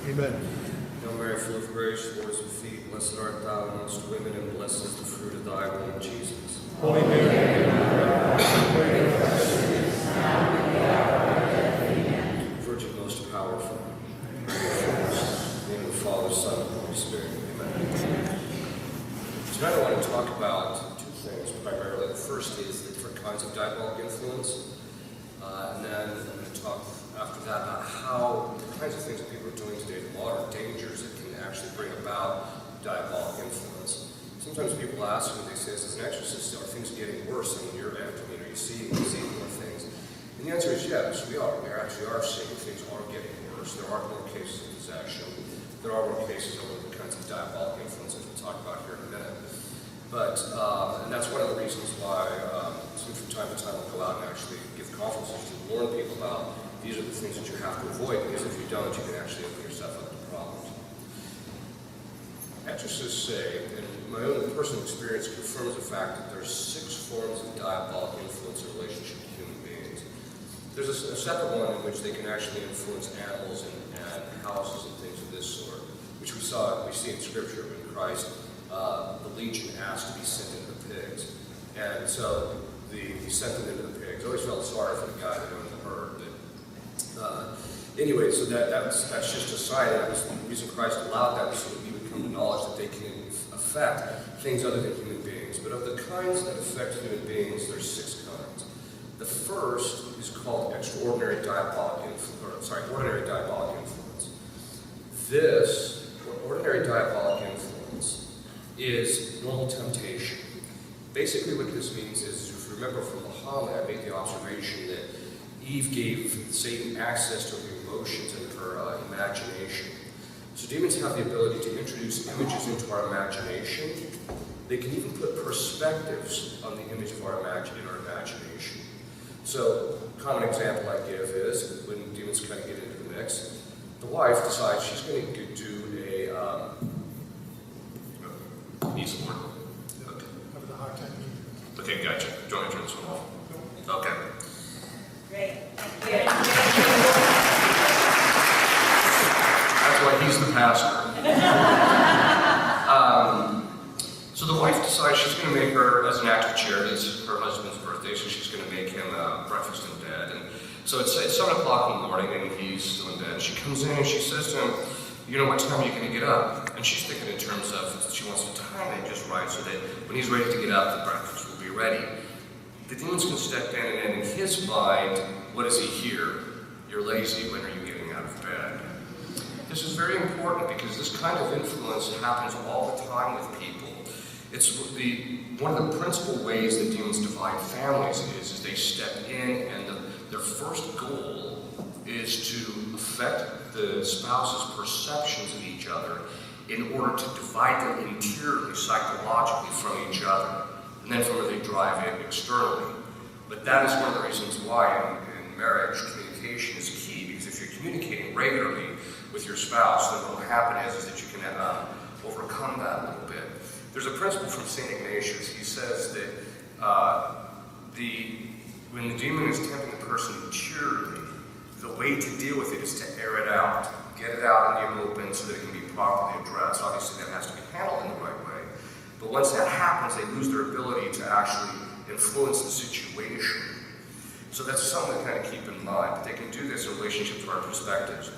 Amen. Hail Mary, full of grace, the Lord is with thee. Blessed art thou amongst women, and blessed is the fruit of thy womb, Jesus. Holy Mary, pray for us sinners, now and at the hour of our death. Amen. Virgin most powerful, pray for us. In the name of the Father, Son, and Holy Spirit. Amen. Tonight I want to talk about two things primarily. The first is the different kinds of diabolic influence. And then I'm going to talk after that about how the kinds of things that people are doing today, the modern dangers that can actually bring about diabolic influence. Sometimes people ask me, they say, as an exorcist, are things getting worse in your end? I mean, are you seeing more things? And the answer is yes, we are. We actually are seeing things are getting worse. There are more cases of possession. There are more cases of other kinds of diabolic influences we'll talk about here in a minute. But, and that's one of the reasons why from time to time I'll go out and actually give conferences to warn people about these are the things that you have to avoid, because if you don't, you can actually open yourself up to problems. Exorcists say, and my own personal experience confirms the fact that there's 6 forms of diabolic influence in relationship to human beings. There's a separate one in which they can actually influence animals and houses and things of this sort, which we see in Scripture when Christ, the legion asked to be sent into the pigs. And so he sent them into the pigs. I always felt sorry for the guy that owned the herd. Anyway, so that's just a sign. That was the reason Christ allowed that, so that we would come to knowledge that they can affect things other than human beings. But of the kinds that affect human beings, there's 6 kinds. The first is called ordinary diabolic influence. This, ordinary diabolic influence, is normal temptation. Basically what this means is, if you remember from the homily, I made the observation that Eve gave Satan access to her emotions and her imagination. So demons have the ability to introduce images into our imagination. They can even put perspectives on the image of our imagination. So, a common example I give is, when demons kind of get into the mix, the wife decides she's going to do need some more? Okay. Having a hard time. Okay, gotcha. Do you want me to turn this one off? Okay. Great. Thank you. That's why he's the pastor. So the wife decides she's going to make her, as an act of charity, it's her husband's birthday, so she's going to make him breakfast in bed. And so it's 7 o'clock in the morning, and he's still in bed. She comes in and she says to him, you know, what time are you going to get up? And she's thinking in terms of, she wants to time it just right so that when he's ready to get up, the breakfast will be ready. The demons can step in, and in his mind, what does he hear? You're lazy, when are you getting out of bed? This is very important because this kind of influence happens all the time with people. It's one of the principal ways that demons divide families is they step in, and their first goal is to affect the spouse's perceptions of each other in order to divide them interiorly, psychologically from each other. And then from where they drive in externally. But that is one of the reasons why in marriage communication is key, because if you're communicating regularly with your spouse, then what will happen is that you can overcome that a little bit. There's a principle from St. Ignatius. He says that when the demon is tempting the person interiorly, the way to deal with it is to air it out. Get it out in the open so that it can be properly addressed. Obviously that has to be handled in the right way. But once that happens, they lose their ability to actually influence the situation. So that's something to kind of keep in mind, that they can do this in relationship to our perspectives.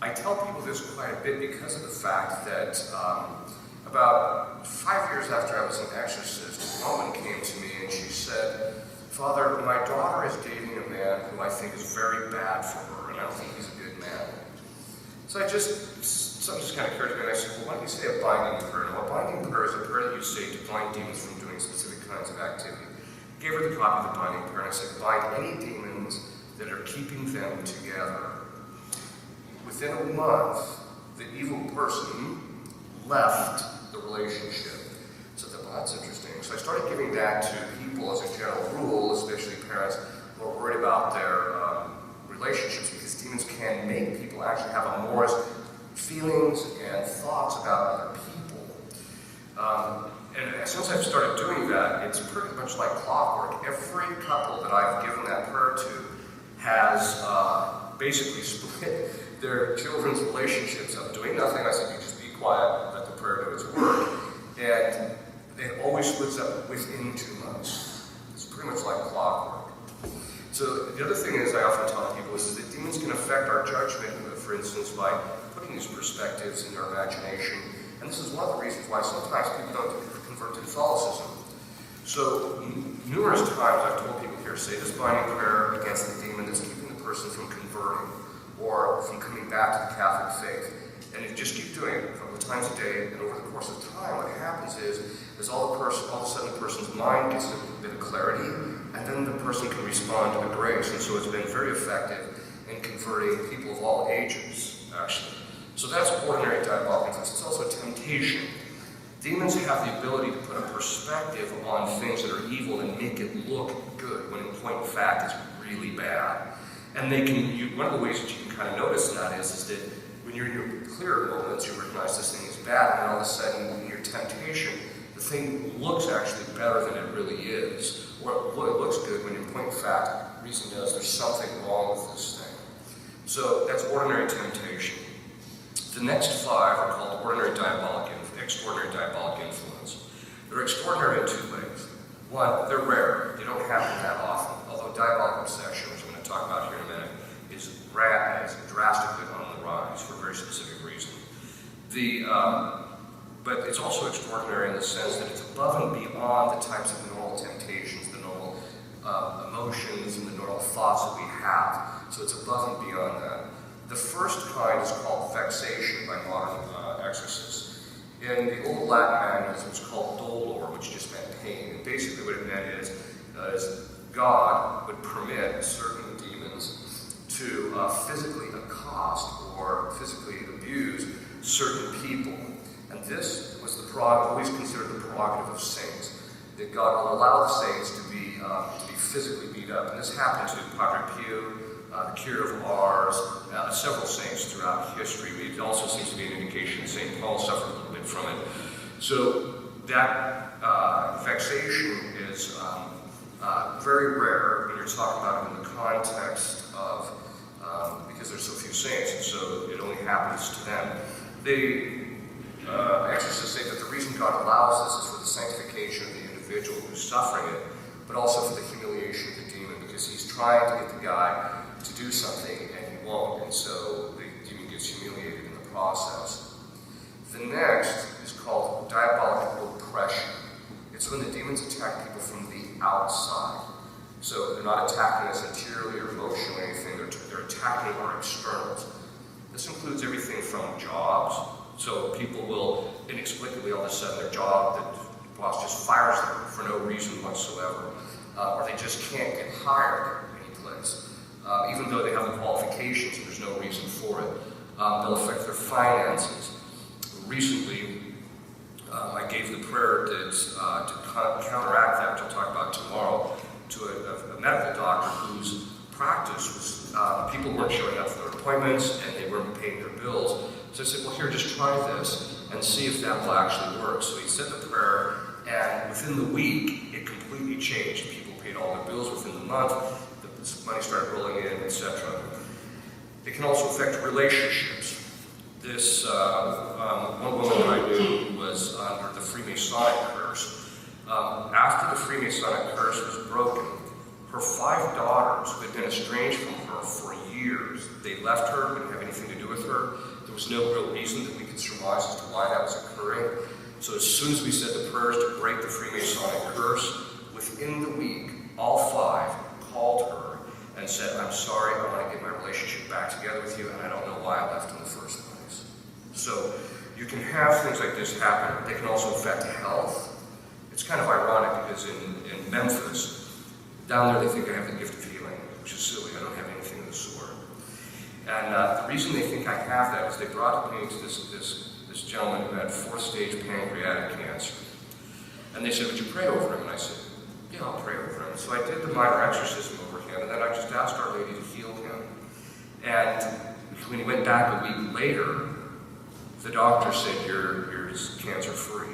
I tell people this quite a bit because of the fact that about 5 years after I was an exorcist, a woman came to me and she said, Father, my daughter is dating a man who I think is very bad for her, and I don't think he's a good man. So something just kind of occurred to me, and I said, well, why don't you say a binding prayer? Now, a binding prayer is a prayer that you say to bind demons from doing specific kinds of activity. I gave her the copy of the binding prayer, and I said, bind any demons that are keeping them together. Within a month, the evil person left the relationship. So I thought, well, that's interesting. So I started giving that to people as a general rule, especially parents who are worried about their relationships, because demons can make people actually have amorous feelings and thoughts about other people. And since I've started doing that, it's pretty much like clockwork. Every couple that I've given that prayer to has basically split their children children's relationships of doing nothing. I said, you just be quiet, let the prayer do its work. And it always splits up within 2 months. It's pretty much like clockwork. So the other thing is, I often tell people is that demons can affect our judgment, for instance, by putting these perspectives in our imagination. And this is one of the reasons why sometimes people don't convert to Catholicism. So numerous times I've told people here, say this binding prayer against the demon that's keeping the person from converting or from coming back to the Catholic faith. And you just keep doing it a couple of times a day, and over the course of time, what happens is all of a sudden the person's mind gets a bit of clarity, and then the person can respond to the grace. And so it's been very effective in converting people of all ages, actually. So that's ordinary diabolic influence. It's also temptation. Demons have the ability to put a perspective on things that are evil and make it look good, when in point of fact it's really bad. And they can, one of the ways that you can kind of notice that is that when you're in your clear moments, you recognize this thing is bad, and then all of a sudden, in your temptation, the thing looks actually better than it really is. Or it looks good when in point of fact, reason is there's something wrong with this thing. So that's ordinary temptation. The next 5 are called extraordinary diabolic influence. They're extraordinary in 2 ways. One, they're rare. They don't happen that often. Although diabolic obsession, which I'm going to talk about here in a minute, is drastically on the rise for a very specific reason. But it's also extraordinary in the sense that it's above and beyond the types of normal temptations, the normal emotions, and the normal thoughts that we have. So it's above and beyond that. The first kind is called vexation by modern exorcists. In the old Latin manuals, it was called dolor, which just meant pain. And basically what it meant is God would permit certain demons to physically accost or physically abuse certain people. And this was always considered the prerogative of saints, that God will allow the saints to be physically beat up. And this happened to Padre Pio, the Cure of Ars, several saints throughout history. It also seems to be an indication that St. Paul suffered a little bit from it. So that vexation is very rare when you're talking about it in the context of, because there's so few saints, and so it only happens to them. Exorcists say that the reason God allows this is for the sanctification of the individual who's suffering it, but also for the humiliation of the demon, because he's trying to get the guy to do something and he won't, and so the demon gets humiliated in the process. The next is called diabolic oppression. It's when the demons attack people from the outside. So they're not attacking us interiorly or emotionally or anything, they're attacking our externals. This includes everything from jobs. So people will inexplicably, all of a sudden, their job, the boss just fires them for no reason whatsoever. Or they just can't get hired any place. Even though they have the qualifications and there's no reason for it. They'll affect their finances. Recently, I gave the prayer to counteract that, which I'll talk about tomorrow, to a medical doctor whose practice was people weren't showing up for their appointments and they weren't paying their bills. So I said, well, here, just try this and see if that will actually work. So he said the prayer, and within the week, it completely changed. People paid all their bills within the month, the money started rolling in, etc. It can also affect relationships. This one woman that I knew was under the Freemasonic curse. After the Freemasonic curse was broken, her 5 daughters who had been estranged from her for years, they left her, didn't have anything to do with her. There was no real reason that we could surmise as to why that was occurring. So as soon as we said the prayers to break the Freemasonic curse, within the week, all 5 called her and said, I'm sorry, I want to get my relationship back together with you, and I don't know why I left in the first place. So you can have things like this happen. They can also affect health. It's kind of ironic because in Memphis, down there they think I have the gift of healing, which is silly. I don't have anything of the sort. And the reason they think I have that is they brought me to this gentleman who had 4th stage pancreatic cancer. And they said, would you pray over him? And I said, yeah, I'll pray over him. So I did the minor exorcism over him, and then I just asked Our Lady to heal him. And when he went back a week later, the doctor said, you're cancer-free.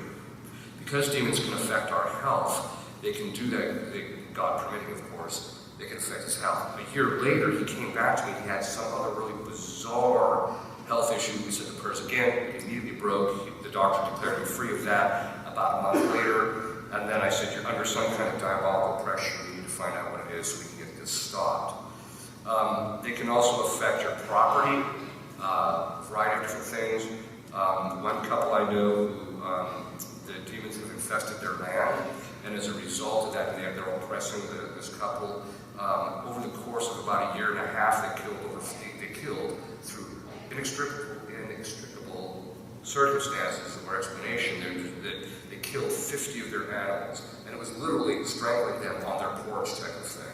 Because demons can affect our health, they can do that, God permitting, of course, they can affect his health. A year later, he came back to me, he had some other really bizarre health issue. We said the prayers again. He immediately broke. The doctor declared him free of that about a month later. And then I said, you're under some kind of diabolical pressure. We need to find out what it is so we can get this stopped. They can also affect your property, a variety of different things. One couple I know who the demons have infested their land, and as a result of that, they're oppressing this couple. Over the course of about a year and a half, they killed through inextricable circumstances or explanation. They killed 50 of their animals, and it was literally strangling them on their porch type of thing.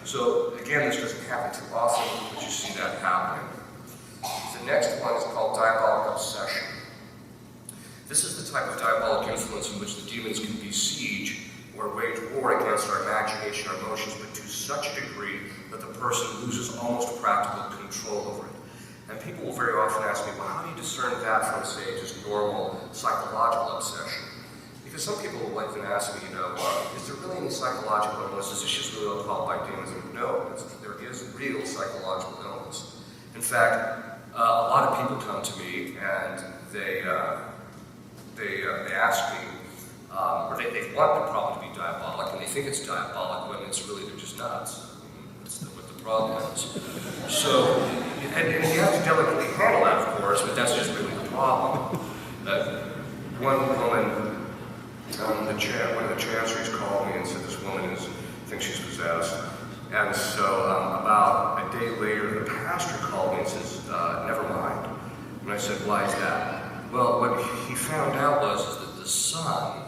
So again, this doesn't happen too often, but you see that happening. The next one is called diabolic obsession. This is the type of diabolic influence in which the demons can besiege or wage war against our imagination, our emotions, but to such a degree that the person loses almost practical control over it. And people will very often ask me, well, how do you discern that from, say, just normal psychological obsession? Because some people will even ask me, is there really any psychological illness? Is this just really all caused by demons? And no, there is real psychological illness. In fact, a lot of people come to me and they ask me, or they want the problem to be diabolic, and they think it's diabolic when it's really they're just nuts. That's what the problem is. So, and you have to delicately handle that, of course, but that's just really the problem. One woman, one of the chanceries called me and said this woman thinks she's possessed. And so about a day later, the pastor called me and says, never mind. And I said, why is that? Well, what he found out was that the son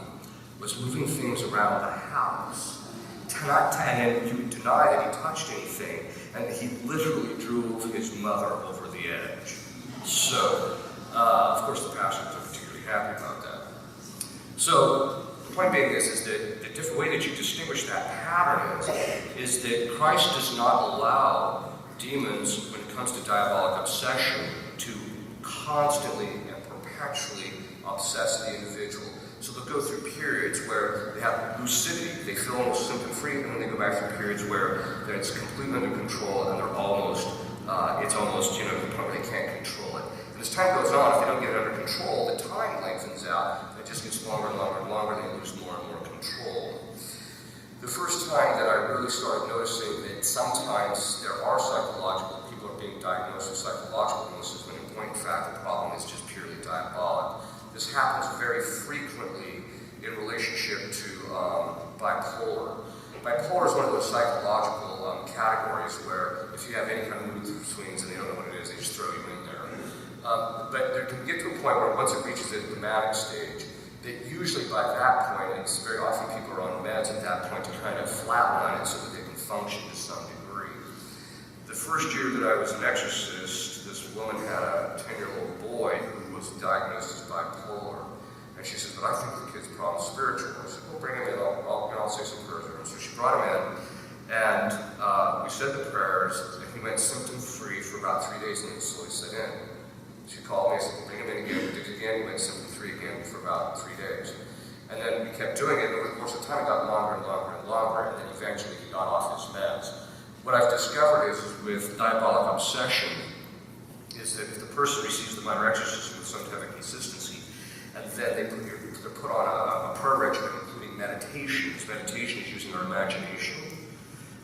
was moving things around the house. And he would deny that he touched anything, and he literally drove his mother over the edge. So, of course, the pastor wasn't particularly happy about that. So, the point being is that the different way that you distinguish that pattern is that Christ does not allow demons, when it comes to diabolic obsession, to constantly and perpetually obsess the individual. So they'll go through periods where they have lucidity, they feel almost symptom-free, and then they go back through periods where it's completely under control and they're almost, it's almost, to the point where they can't control it. And as time goes on, if they don't get it under control, the time lengthens out, and it just gets longer and longer and longer, and they lose more and more control. The first time that I really started noticing that sometimes there are people are being diagnosed with psychological illnesses, when in point of fact the problem is just purely diabolic. This happens very frequently in relationship to bipolar. Bipolar is one of those psychological categories where if you have any kind of mood swings and they don't know what it is, they just throw you in there. But there can get to a point where once it reaches the manic stage, that usually by that point, and it's very often people are on meds at that point to kind of flatline it so that they can function to some degree. The first year that I was an exorcist, this woman had a 10-year-old boy who was diagnosed as bipolar. And she said, but I think the kid's problem is spiritual. I said, well, bring him in, I'll say some prayers for him. So she brought him in, and we said the prayers, and he went symptom-free for about 3 days, and then slowly set in. She called me and said, well, bring him in again. We did it again, he went symptom-free again for about 3 days. And then we kept doing it, and over the course of time, it got longer and longer and longer, and then eventually he got off his meds. What I've discovered is with diabolic obsession, is that if the person receives the minor exorcism with some type of consistency, and then they're put on a prayer regimen, including meditations. Meditation is using our imagination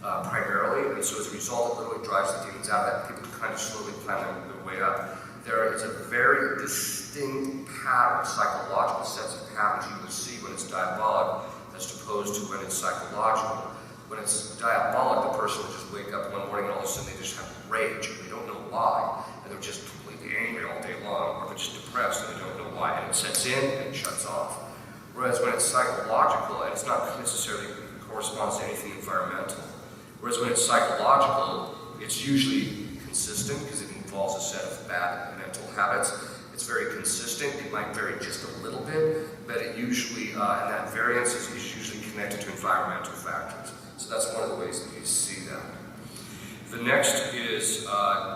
primarily, and so as a result, it literally drives the demons out of that. People can kind of slowly climb their way up. There is a very distinct pattern, psychological sets of patterns you will see when it's diabolic, as opposed to when it's psychological. When it's diabolic, the person will just wake up one morning and all of a sudden they just have rage, and they don't know why, and they're just completely angry all day long, or they're just depressed and they don't know why, and it sets in and it shuts off. Whereas when it's psychological, and it's not necessarily corresponds to anything environmental. Whereas when it's psychological, it's usually consistent because it involves a set of bad mental habits. It's very consistent. It might vary just a little bit, but it usually, and that variance is usually connected to environmental factors. So that's one of the ways that you see that. The next is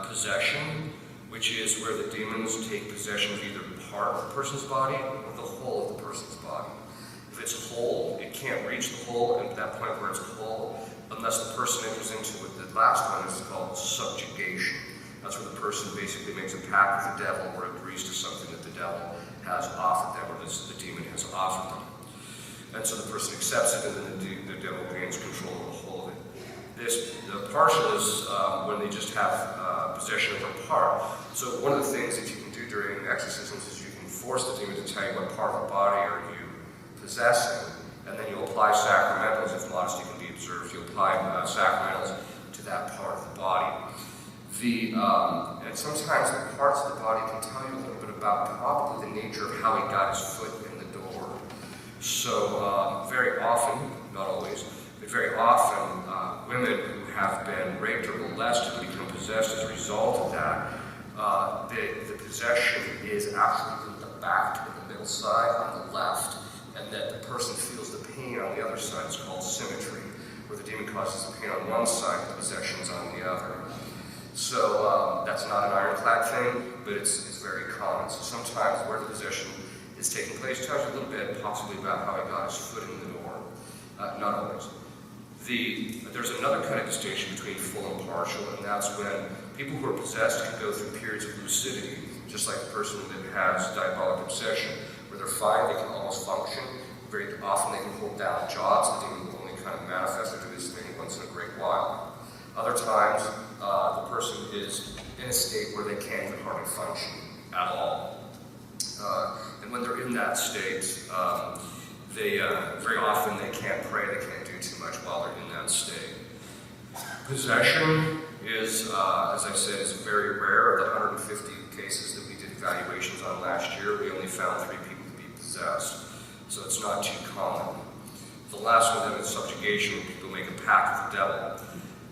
possession, which is where the demons take possession of either part of the person's body or the whole of the person's body. If it's whole, it can't reach the whole, and at that point where it's whole, unless the person enters into it. The last one is called subjugation. That's where the person basically makes a pact with the devil or agrees to something that the devil has offered them, or the demon has offered them. And so the person accepts it, and then the devil gains control of the whole of it. The partial is when they just have possession of a part. So one of the things that you can do during exorcisms is you can force the demon to tell you what part of the body are you possessing, and then you apply sacramentals. If modesty can be observed, you apply sacramentals to that part of the body. And sometimes the parts of the body can tell you a little bit about probably the nature of how he got his foot in the door. So very often, not always, but very often, women who have been raped or molested and become possessed as a result of that, the possession is actually in the back to the middle side on the left, and that the person feels the pain on the other side. It's called symmetry, where the demon causes the pain on one side and the possession is on the other. So that's not an ironclad thing, but it's very common. So sometimes where the possession is taking place tells you a little bit possibly about how he got his foot in the door. Not always. There's another kind of distinction between full and partial, and that's when people who are possessed can go through periods of lucidity, just like the person that has diabolic obsession, where they're fine, they can almost function. Very often they can hold down jobs, the demon will only kind of manifest or do this thing once in a great while. Other times, the person is in a state where they can't even hardly function at all. And when they're in that state, very often they can't pray, they can't do too much while they're in that state. Possession is, as I said, is very rare. Of the 150 cases that we did evaluations on last year, we only found 3 people to be possessed. So it's not too common. The last one is subjugation, where people make a pact with the devil.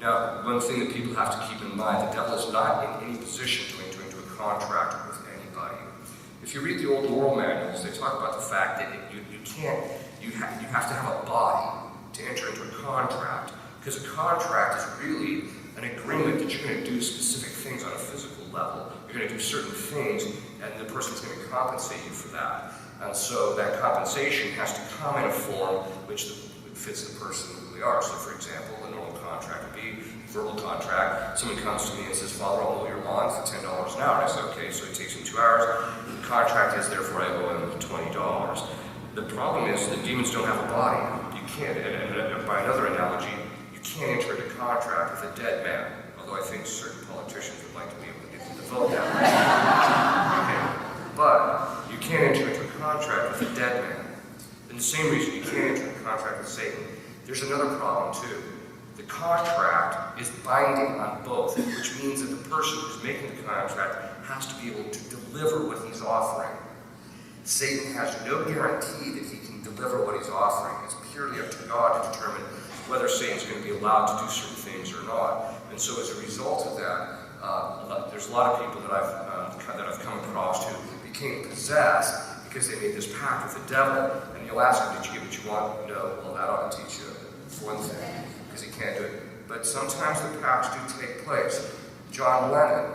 Now, one thing that people have to keep in mind, the devil is not in any position to enter into a contract with anybody. If you read the old moral manuals, they talk about the fact that you have to have a body to enter into a contract, because a contract is really an agreement that you're going to do specific things on a physical level. You're going to do certain things, and the person's going to compensate you for that. And so that compensation has to come in a form which fits the person who they are. So, for example, a normal contract would be a verbal contract. Someone comes to me and says, "Father, I'll mow your lawn for $10 an hour." And I say, "Okay," so it takes him 2 hours. The contract is, therefore, I owe him $20. The problem is that demons don't have a body. You can't, and by another analogy, you can't enter into contract with a dead man, although I think certain politicians would like to be able to get them to vote that way. Okay. But you can't enter into a contract with a dead man. And the same reason you can't enter into a contract with Satan. There's another problem too. The contract is binding on both, which means that the person who's making the contract has to be able to deliver what he's offering. Satan has no guarantee that he can deliver what he's offering. It's purely up to God to determine whether Satan's going to be allowed to do certain things or not. And so as a result of that, there's a lot of people that I've come across who became possessed because they made this pact with the devil. And you'll ask them, "Did you get what you want?" "No." "Well, that ought to teach you one thing, because he can't do it." But sometimes the pacts do take place. John Lennon,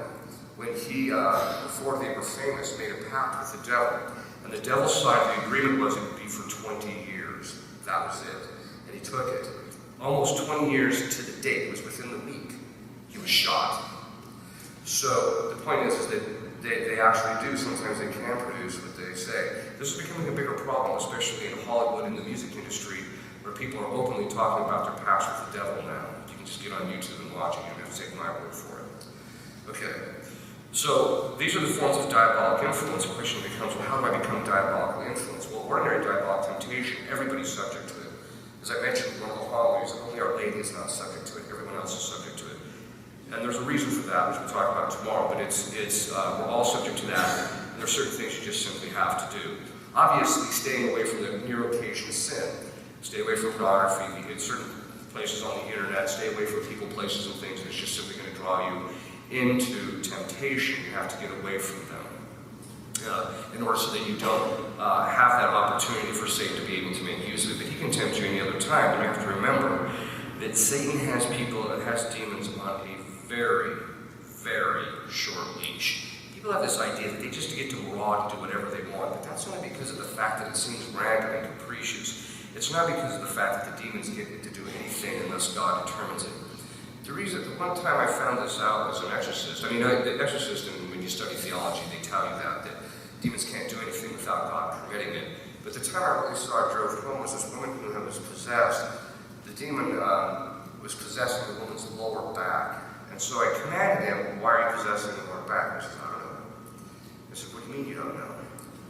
when he, before they were famous, made a pact with the devil. And the devil's side of the agreement was it would be for 20 years. That was it. And he took it. Almost 20 years to the date, it was within the week, he was shot. So the point is that they actually do, sometimes they can produce what they say. This is becoming a bigger problem, especially in Hollywood and the music industry, where people are openly talking about their pacts with the devil now. You can just get on YouTube and watch it. You don't have to take my word for it. Okay. So these are the forms of diabolic influence. The question becomes, well, how do I become diabolically influenced? Well, ordinary diabolic temptation, everybody's subject to it. As I mentioned in one of the homilies, only Our Lady is not subject to it. Everyone else is subject to it. And there's a reason for that, which we'll talk about tomorrow, but we're all subject to that, and there are certain things you just simply have to do. Obviously, staying away from the near occasion sin. Stay away from pornography, in certain places on the internet, stay away from people, places, and things, and it's just simply going to draw you into temptation. You have to get away from them in order so that you don't have that opportunity for Satan to be able to make use of it. But he can tempt you any other time. But you have to remember that Satan has people and has demons on a very, very short leash. People have this idea that they just get to maraud and do whatever they want, but that's only because of the fact that it seems random and capricious. It's not because of the fact that the demons get to do anything unless God determines it. The one time I found this out as an exorcist, the exorcist, and when you study theology, they tell you that demons can't do anything without God permitting it. But the time I really saw I drove home was this woman who was possessed. The demon was possessing the woman's lower back. And so I commanded him, "Why are you possessing the lower back?" He said, "I don't know." I said, "What do you mean you don't know?"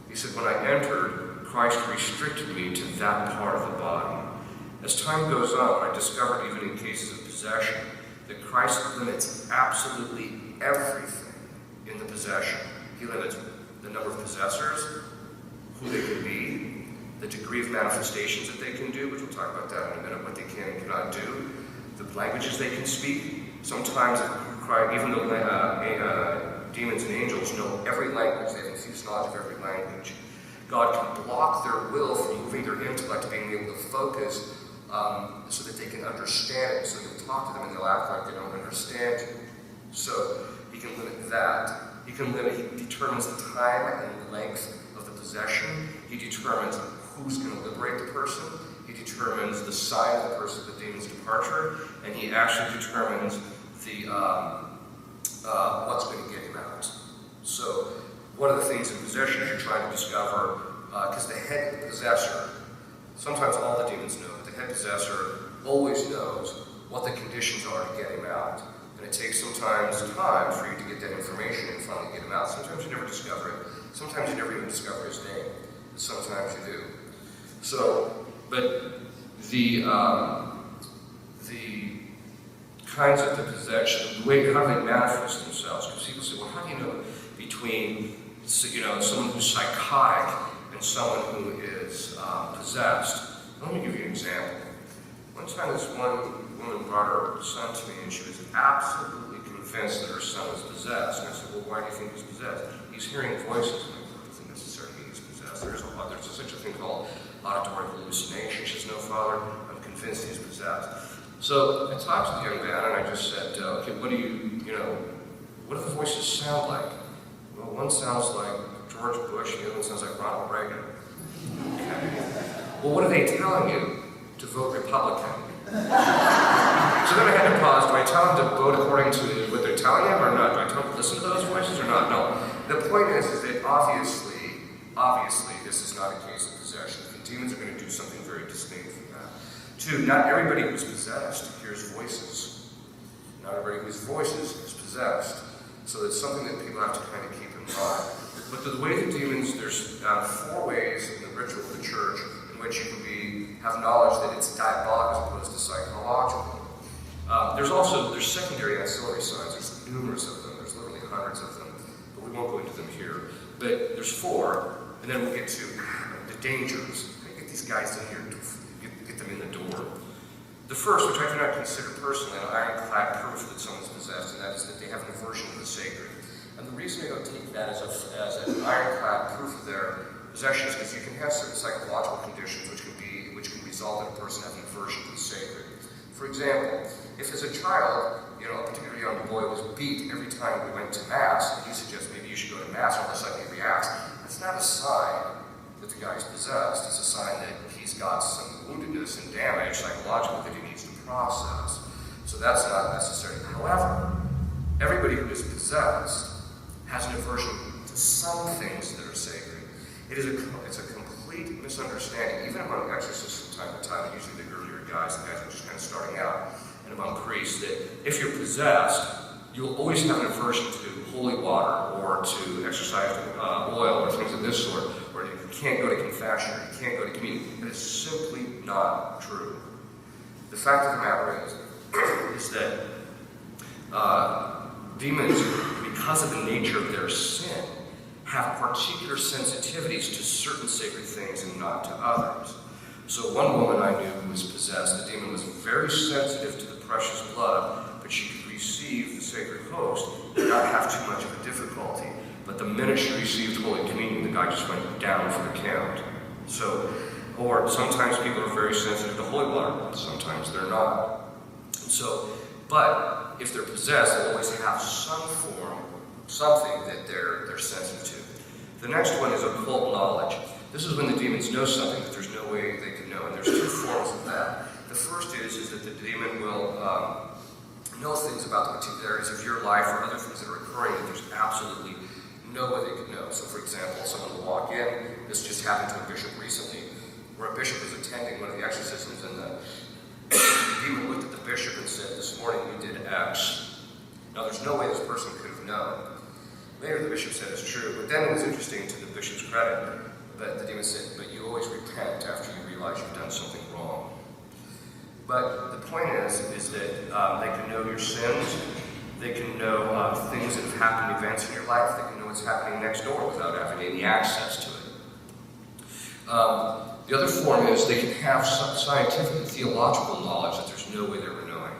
He said, "When I entered, Christ restricted me to that part of the body. As time goes on, I discovered, even in cases of possession, that Christ limits absolutely everything in the possession. He limits the number of possessors, who they can be, the degree of manifestations that they can do, which we'll talk about that in a minute, what they can and cannot do, the languages they can speak. Sometimes, even though demons and angels know every language, they have infused knowledge of every language. God can block their will from moving their intellect, being able to focus so that they can understand it. So you'll talk to them and they'll act like they don't understand you. So he can limit that. He determines the time and length of the possession. He determines who's going to liberate the person. He determines the sign of the demon's departure, and he actually determines what's going to get him out. So one of the things in possession is you're trying to discover, because the head possessor, sometimes all the demons know, but the head possessor always knows what the conditions are to get him out. And it takes sometimes time for you to get that information and finally get him out. Sometimes you never discover it. Sometimes you never even discover his name. But sometimes you do. So, but the kinds of the possession, the way how they manifest themselves, because people say, well, how do you know between someone who's psychotic and someone who is possessed? Let me give you an example. One time this one woman brought her son to me and she was absolutely convinced that her son was possessed. And I said, well, why do you think he's possessed? He's hearing voices. And I don't think necessarily he's possessed. There's such a thing called auditory hallucination. She says, no, Father, I'm convinced he's possessed. So I talked to the young man and I just said, okay, what do the voices sound like? Well, one sounds like George Bush, the other one sounds like Ronald Reagan. Okay. Well, what are they telling you? To vote Republican. So then I had to pause. Do I tell them to vote according to what they're telling him or not? Do I tell them to listen to those voices or not? No. The point is that obviously, this is not a case of possession. The demons are going to do something very distinct from that. Two, not everybody who's possessed hears voices. Not everybody whose voices is possessed. So it's something that people have to kind of keep in mind. But the way the demons, there's 4 ways in the ritual of the church in which you can have knowledge that it's diabolic as opposed to psychological. There's secondary ancillary signs. There's numerous of them. There's literally hundreds of them, but we won't go into them here. But there's 4, and then we'll get to the dangers. How do you get these guys in here to get them in the door? The first, which I do not consider personally an ironclad proof that someone's possessed, and that is that they have an aversion to the sacred. And the reason I don't take that as an ironclad proof of their possession is because you can have certain psychological conditions which can result in a person having aversion to the sacred. For example, if as a child, a particularly young boy was beat every time we went to Mass, and you suggest maybe you should go to Mass, and all of a sudden he reacts, that's not a sign that the guy's possessed. It's a sign that he's got some woundedness and damage psychologically that he needs to process. So that's not necessary. However, everybody who is possessed has an aversion to some things that are sacred. It's a complete misunderstanding, even among exorcists from time to time, usually the earlier guys, the guys who are just kind of starting out, and among priests, that if you're possessed, you'll always have an aversion to holy water or to exercise oil or things of this sort, or you can't go to confession or you can't go to communion. That is simply not true. The fact of the matter is that demons, because of the nature of their sin, have particular sensitivities to certain sacred things and not to others. So one woman I knew who was possessed, the demon was very sensitive to the precious blood, but she could receive the sacred host and not have too much of a difficulty. But the minute she received Holy Communion, the guy just went down for the count. So, or sometimes people are very sensitive to holy water, sometimes they're not. So, but if they're possessed, they'll always have some form, something that they're sensitive to. The next one is occult knowledge. This is when the demons know something that there's no way they can know, and there's 2 forms of that. The first is that the demon will know things about the particular areas of your life or other things that are occurring that there's absolutely no way they could know. So for example, someone will walk in, this just happened to a bishop recently, where a bishop was attending one of the exorcisms, and the demon looked at the bishop and said, "This morning you did X." Now there's no way this person could have known. Later the bishop said it's true, but then it was interesting to the bishop's credit, but the demon said, "But you always repent after you realize you've done something wrong." But the point is that they can know your sins, they can know things that have happened, events in your life, they can know what's happening next door without having any access to it. The other form is they can have some scientific and theological knowledge that there's no way they were knowing.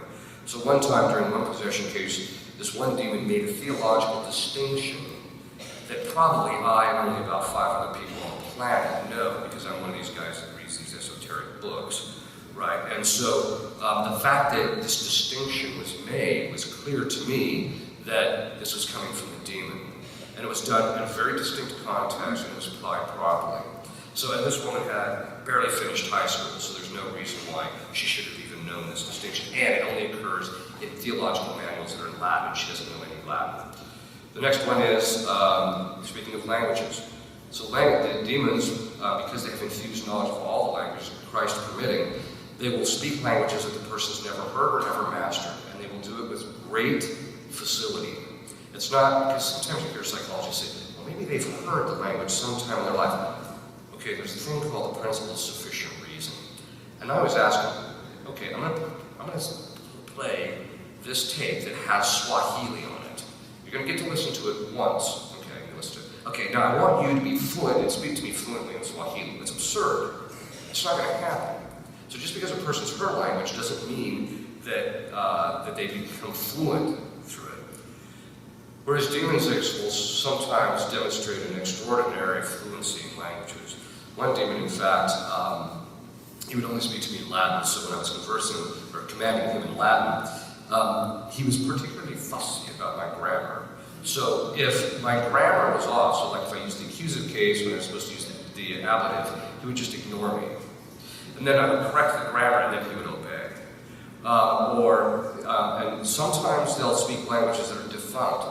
So one time during one possession case, this one demon made a theological distinction that probably I and only about 500 people on the planet know, because I'm one of these guys that reads these esoteric books. Right, and so the fact that this distinction was made was clear to me that this was coming from the demon. And it was done in a very distinct context, and it was applied properly. So, and this woman had barely finished high school, so there's no reason why she should have even known this distinction. And it only occurs in theological manuals that are in Latin. She doesn't know any Latin. The next one is, speaking of languages. So the demons, because they have infused knowledge of all the languages, Christ permitting, they will speak languages that the person's never heard or never mastered, and they will do it with great facility. It's not, because sometimes you hear psychologists say, well, maybe they've heard the language sometime in their life. Okay, there's a thing called the principle of sufficient reason. And I always ask them, okay, I'm gonna play this tape that has Swahili on it. You're gonna get to listen to it once. Okay, you listen to it. Okay, now I want you to be fluent and speak to me fluently in Swahili. It's absurd. It's not gonna happen. So just because a person's heard language doesn't mean that that they become fluent through it. Whereas demons will sometimes demonstrate an extraordinary fluency in languages. One demon, in fact, he would only speak to me in Latin, so when I was conversing or commanding him in Latin, he was particularly fussy about my grammar. So if my grammar was off, so like if I used the accusative case when I was supposed to use the ablative, he would just ignore me. And then I would correct the grammar, and then he would obey. And sometimes they'll speak languages that are defunct.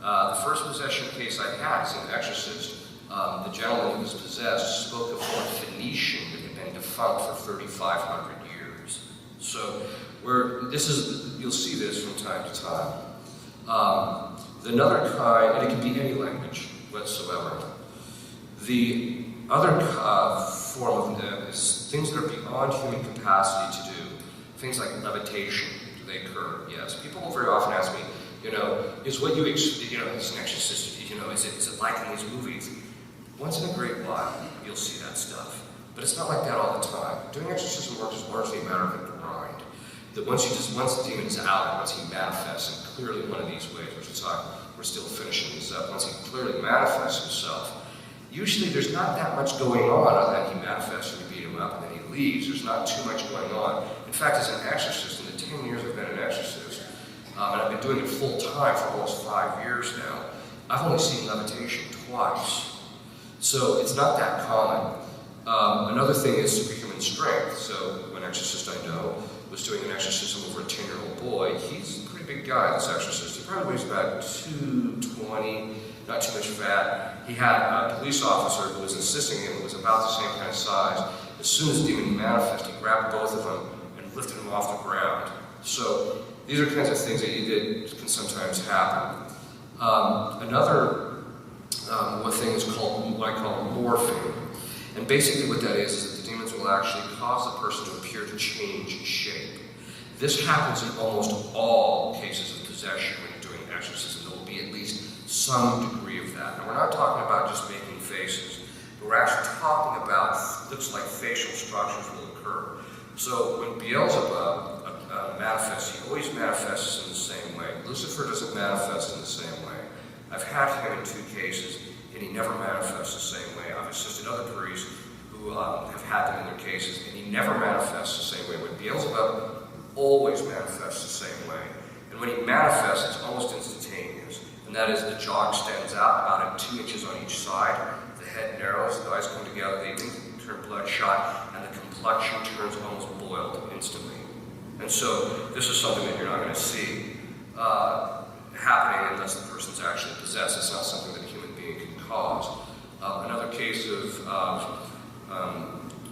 The first possession case I had as an exorcist, the gentleman who was possessed spoke a form of Phoenician that had been defunct for 3,500 years. So you'll see this from time to time. Another kind, and it can be any language whatsoever. The other form of them is things that are beyond human capacity to do. Things like levitation, do they occur? Yes. People will very often ask me, is what you as an exorcist, is it like in these movies? Once in a great while, you'll see that stuff. But it's not like that all the time. Doing exorcism work is largely a matter of a grind. That once the demon is out, and once he manifests, and clearly one of these ways, we're still finishing this up, once he clearly manifests himself, usually there's not that much going on other than he manifests and you beat him up and then he leaves. There's not too much going on. In fact, as an exorcist, in the 10 years I've been an exorcist, and I've been doing it full time for almost 5 years now, I've only seen levitation twice. So it's not that common. Another thing is superhuman strength. So one exorcist I know was doing an exorcism over a 10-year-old boy. He's a pretty big guy, this exorcist. He probably weighs about 220, not too much fat. He had a police officer who was assisting him, who was about the same kind of size. As soon as the demon manifested, he grabbed both of them and lifted them off the ground. So these are kinds of things that can sometimes happen. Another one thing is called what I call morphing. And basically what that is that the demons will actually cause the person to appear to change shape. This happens in almost all cases of possession when you're doing exorcism. There will be at least some degree of that. Now, we're not talking about just making faces, but we're actually talking about, looks like facial structures will occur. So when Beelzebub manifests, he always manifests in the same way. Lucifer doesn't manifest in the same way. I've had him in 2 cases, and he never manifests the same way. I've assisted other priests who have had them in their cases, and he never manifests the same way. When Beelzebub always manifests the same way. And when he manifests, it's almost instantaneous. And that is the jaw extends out about 2 inches on each side, the head narrows, the eyes come together, they turn bloodshot, and the complexion turns almost boiled instantly. And And so this is something that you're not going to see happening unless the person's actually possessed. It's not something that a human being can cause. Another case of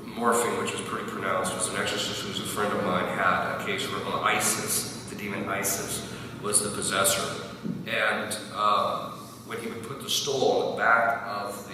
morphing, which was pretty pronounced, was an exorcist who was a friend of mine, had a case where Isis, the demon Isis, was the possessor. And when he would put the stole on the back of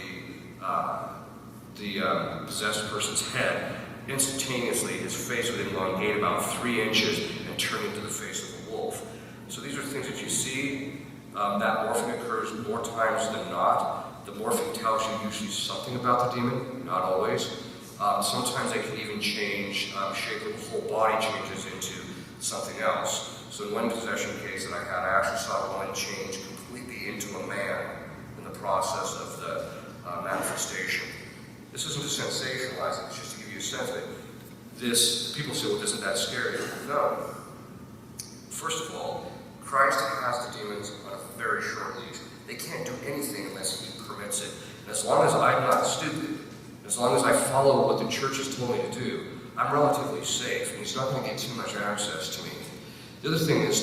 the possessed person's head, instantaneously his face would elongate about 3 inches and turn into the face of a wolf. So these are things that you see. That morphing occurs more times than not. The morphing tells you usually something about the demon, not always. Sometimes they can even change shape of the whole body changes into something else. So in one possession case that I had, I actually saw a woman change completely into a man in the process of the manifestation. This isn't to sensationalize it, it's just to give you a sense of it. People say, well, isn't that scary? No. First of all, Christ has the demons on a very short leash. They can't do anything unless he permits it. And as long as I'm not stupid, as long as I follow what the church has told me to do, I'm relatively safe, and he's not going to get too much access to me. The other thing is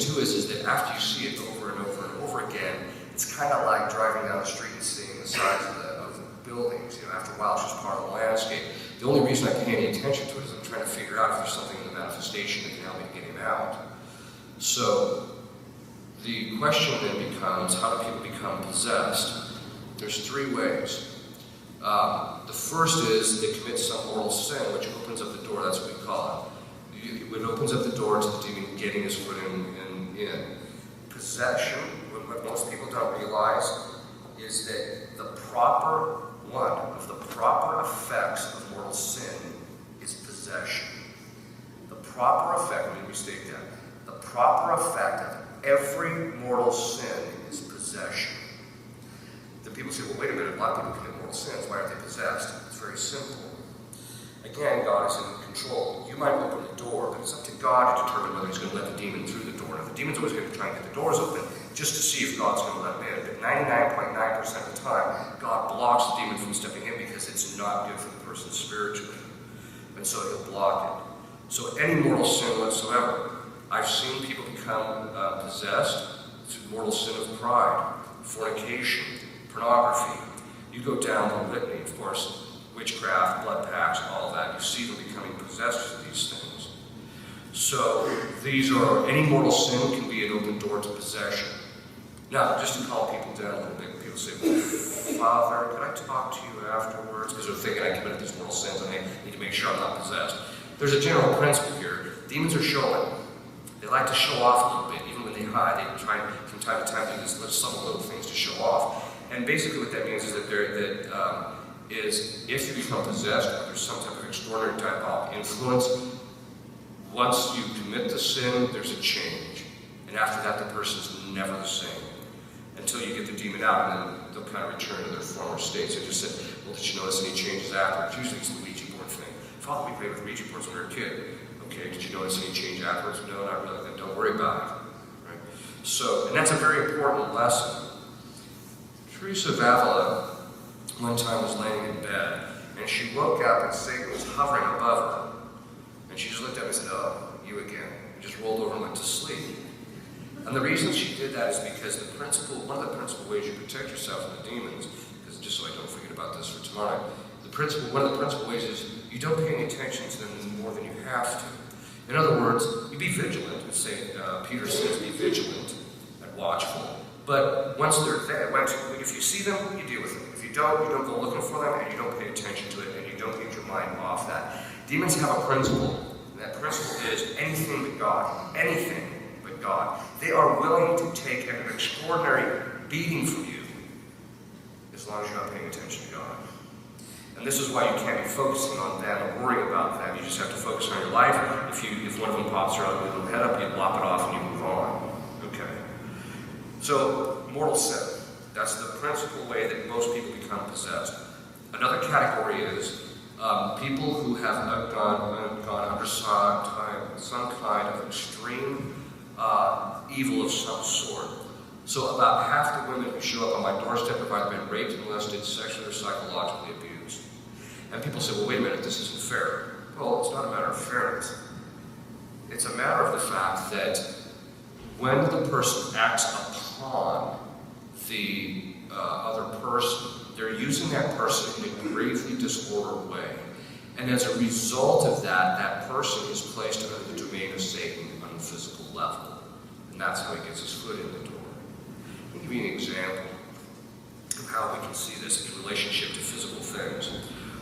that after you see it over and over and over again, it's kind of like driving down the street and seeing the size of the buildings. After a while, it's just part of the landscape. The only reason I pay any attention to it is I'm trying to figure out if there's something in the manifestation that can help me get him out. So the question then becomes, how do people become possessed? There's 3 ways. The first is they commit some mortal sin, which opens up the door. That's what we call it. It opens up the door to the demon getting his foot in. Possession, what most people don't realize, is that one of the proper effects of mortal sin is possession. The proper effect, let me restate that, the proper effect of every mortal sin is possession. Then people say, well, wait a minute, a lot of people commit mortal sins, why aren't they possessed? It's very simple. Again, God is in control. You might open the door, but it's up to God to determine whether he's going to let the demon through the door. Now, the demon's always going to try and get the doors open just to see if God's going to let him in. But 99.9% of the time, God blocks the demon from stepping in because it's not good for the person spiritually. And so he'll block it. So any mortal sin whatsoever, I've seen people become possessed through mortal sin of pride, fornication, pornography. You go down the litany, of course, witchcraft, blood pacts, all that. You see them becoming possessed of these things. So any mortal sin can be an open door to possession. Now, just to calm people down a little bit, people say, well, Father, can I talk to you afterwards? Because they're thinking I committed these mortal sins and I need to make sure I'm not possessed. There's a general principle here. Demons are showing. They like to show off a little bit. Even when they hide, they try from time to time to use some little things to show off. And basically what that means is that if you become possessed or there's some type of extraordinary type of influence, once you commit the sin, there's a change. And after that, the person's never the same. Until you get the demon out, and then they'll kind of return to their former state. So I just said, well, did you notice any changes afterwards? Usually it's the Ouija board thing. Father, we played with Ouija boards when we were a kid. Okay, did you notice any change afterwards? No, not really. Then don't worry about it. Right? So, and that's a very important lesson. Teresa of Avila one time was laying in bed, and she woke up and Satan was hovering above her. And she just looked at me and said, oh, you again. And just rolled over and went to sleep. And the reason she did that is because one of the principal ways you protect yourself from the demons, because just so I don't forget about this for tomorrow, one of the principal ways is you don't pay any attention to them more than you have to. In other words, you be vigilant. Peter says, be vigilant and watchful. But once they're there, if you see them, you deal with them. If you don't go looking for them, and you don't pay attention to it, and you don't get your mind off that. Demons have a principle. And that principle is anything but God. Anything but God. They are willing to take an extraordinary beating from you as long as you're not paying attention to God. And this is why you can't be focusing on them or worrying about them. You just have to focus on your life. If one of them pops around with a little head up, you lop it off and you move on. Okay. So, mortal sin. That's the principal way that most people become possessed. Another category is people who have gone under some kind of extreme evil of some sort. So about half the women who show up on my doorstep have either been raped, molested, sexually or psychologically abused. And people say, well, wait a minute, this isn't fair. Well, it's not a matter of fairness. It's a matter of the fact that when the person acts upon the other person, they're using that person in a gravely disordered way. And as a result of that, that person is placed under the domain of Satan on a physical level. And that's how he gets his foot in the door. Let me give you an example of how we can see this in relationship to physical things.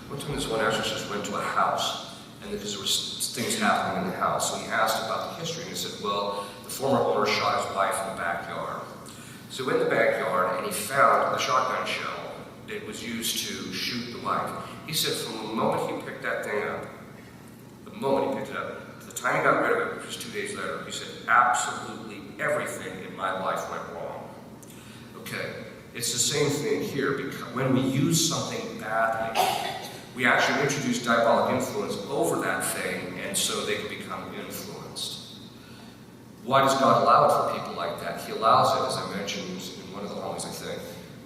One time this one exorcist went to a house, and because there was things happening in the house, so he asked about the history, and he said, well, the former owner shot his wife in the backyard. So he went in the backyard, and he found a shotgun shell that was used to shoot the wife. He said from the moment he picked that thing up, the moment he picked it up, to the time he got rid of it, which was 2 days later, he said, absolutely everything in my life went wrong. Okay, it's the same thing here, because when we use something badly, we actually introduce diabolic influence over that thing, and so they can become influenced. Why does God allow it for people like that? He allows it, as I mentioned in one of the homilies, I think.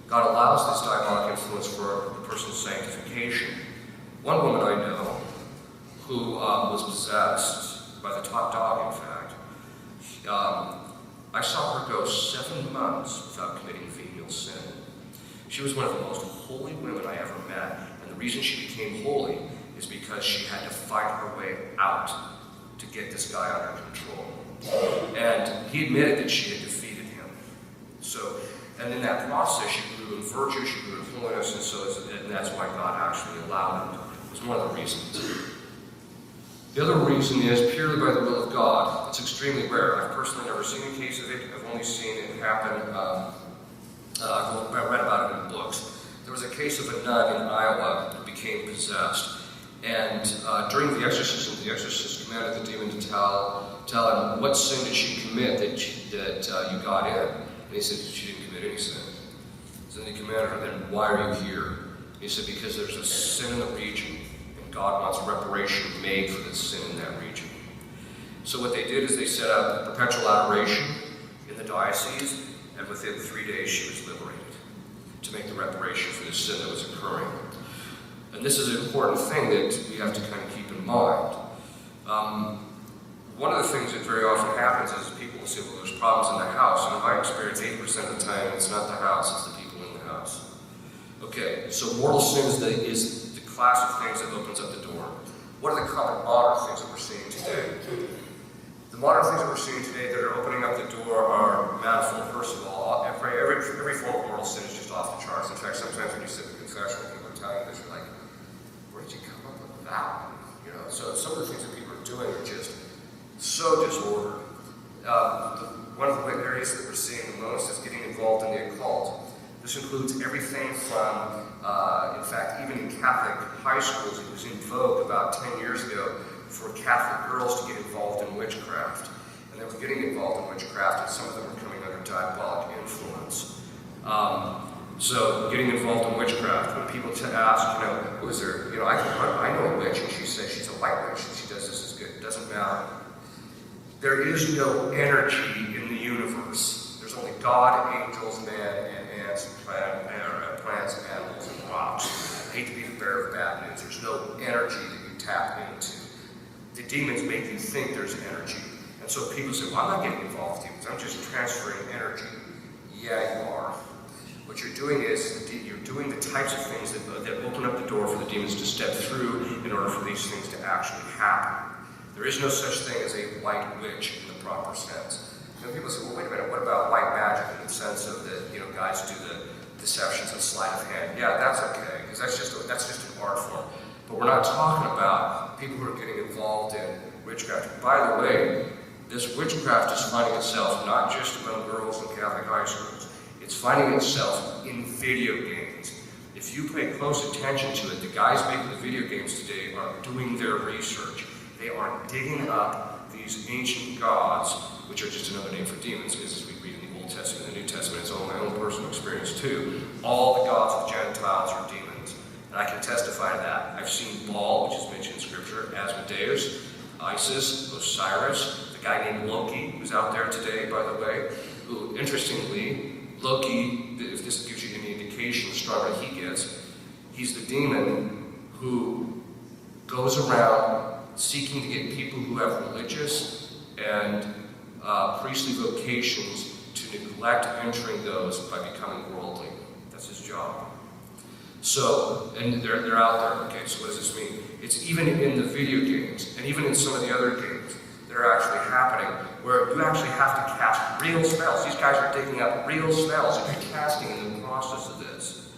God allows this diabolic influence for a person's sanctification. One woman I know who was possessed by the top dog, in fact, I saw her go 7 months without committing venial sin. She was one of the most holy women I ever met, and the reason she became holy is because she had to fight her way out to get this guy under control. And he admitted that she had defeated him. And in that process, she grew in virtue, she grew in holiness, and that's why God actually allowed it. It was one of the reasons. The other reason is purely by the will of God. It's extremely rare. I've personally never seen a case of it. I've only seen it happen. I've read about it in books. There was a case of a nun in Iowa who became possessed. And during the exorcism, the exorcist commanded the demon to tell him what sin did she commit that you got in. And he said, she didn't commit any sin. So then he commanded her, then why are you here? He said, because there's a sin in the region, and God wants reparation made for the sin in that region. So what they did is they set up perpetual adoration in the diocese, and within 3 days she was liberated to make the reparation for the sin that was occurring. And this is an important thing that we have to kind of keep in mind. One of the things that very often happens is people will say, well, there's problems in the house. And in my experience, 80% of the time, it's not the house, it's the people in the house. Okay, so mortal sin is the class of things that opens up the door. What are the common modern things that we're seeing today? The modern things that we're seeing today that are opening up the door are manifold. First of all, every form of mortal sin is just off the charts. In fact, sometimes when you sit in confession, people are telling you this, you're like, where did you come up with that one? You know, so some of the things that people are doing are just so disordered. One of the areas that we're seeing the most is getting involved in the occult. This includes everything from, in fact, even in Catholic high schools, it was in vogue about 10 years ago for Catholic girls to get involved in witchcraft. And they were getting involved in witchcraft, and some of them were coming under diabolic influence. So getting involved in witchcraft, when people ask, who is there? I know a witch, and she says she's a white witch, and she does this as good. It doesn't matter. There is no energy in the universe. There's only God, angels, man, and ants, and plants, animals, and rocks. I hate to be the bearer of bad news. There's no energy that you tap into. The demons make you think there's energy. And so people say, well, I'm not getting involved with demons. I'm just transferring energy. Yeah, you are. What you're doing is you're doing the types of things that open up the door for the demons to step through in order for these things to actually happen. There is no such thing as a white witch in the proper sense. People say, well, wait a minute, what about white magic in the sense of that, guys do the deceptions and sleight of hand? Yeah, that's okay, because that's just an art form. But we're not talking about people who are getting involved in witchcraft. By the way, this witchcraft is finding itself not just among girls in Catholic high schools. It's finding itself in video games. If you pay close attention to it, the guys making the video games today are doing their research. They are digging up these ancient gods, which are just another name for demons, because as we read in the Old Testament and the New Testament, it's all my own personal experience too. All the gods of the Gentiles are demons. And I can testify to that. I've seen Baal, which is mentioned in Scripture, Asmodeus, Isis, Osiris, the guy named Loki, who's out there today, by the way, who, interestingly, Loki, if this gives you any indication, the stronger he gets, he's the demon who goes around seeking to get people who have religious and priestly vocations to neglect entering those by becoming worldly. That's his job. So, and they're out there. Okay, so what does this mean? It's even in the video games, and even in some of the other games that are actually happening, where you actually have to cast real spells. These guys are digging up real spells, and you're casting in the process of this.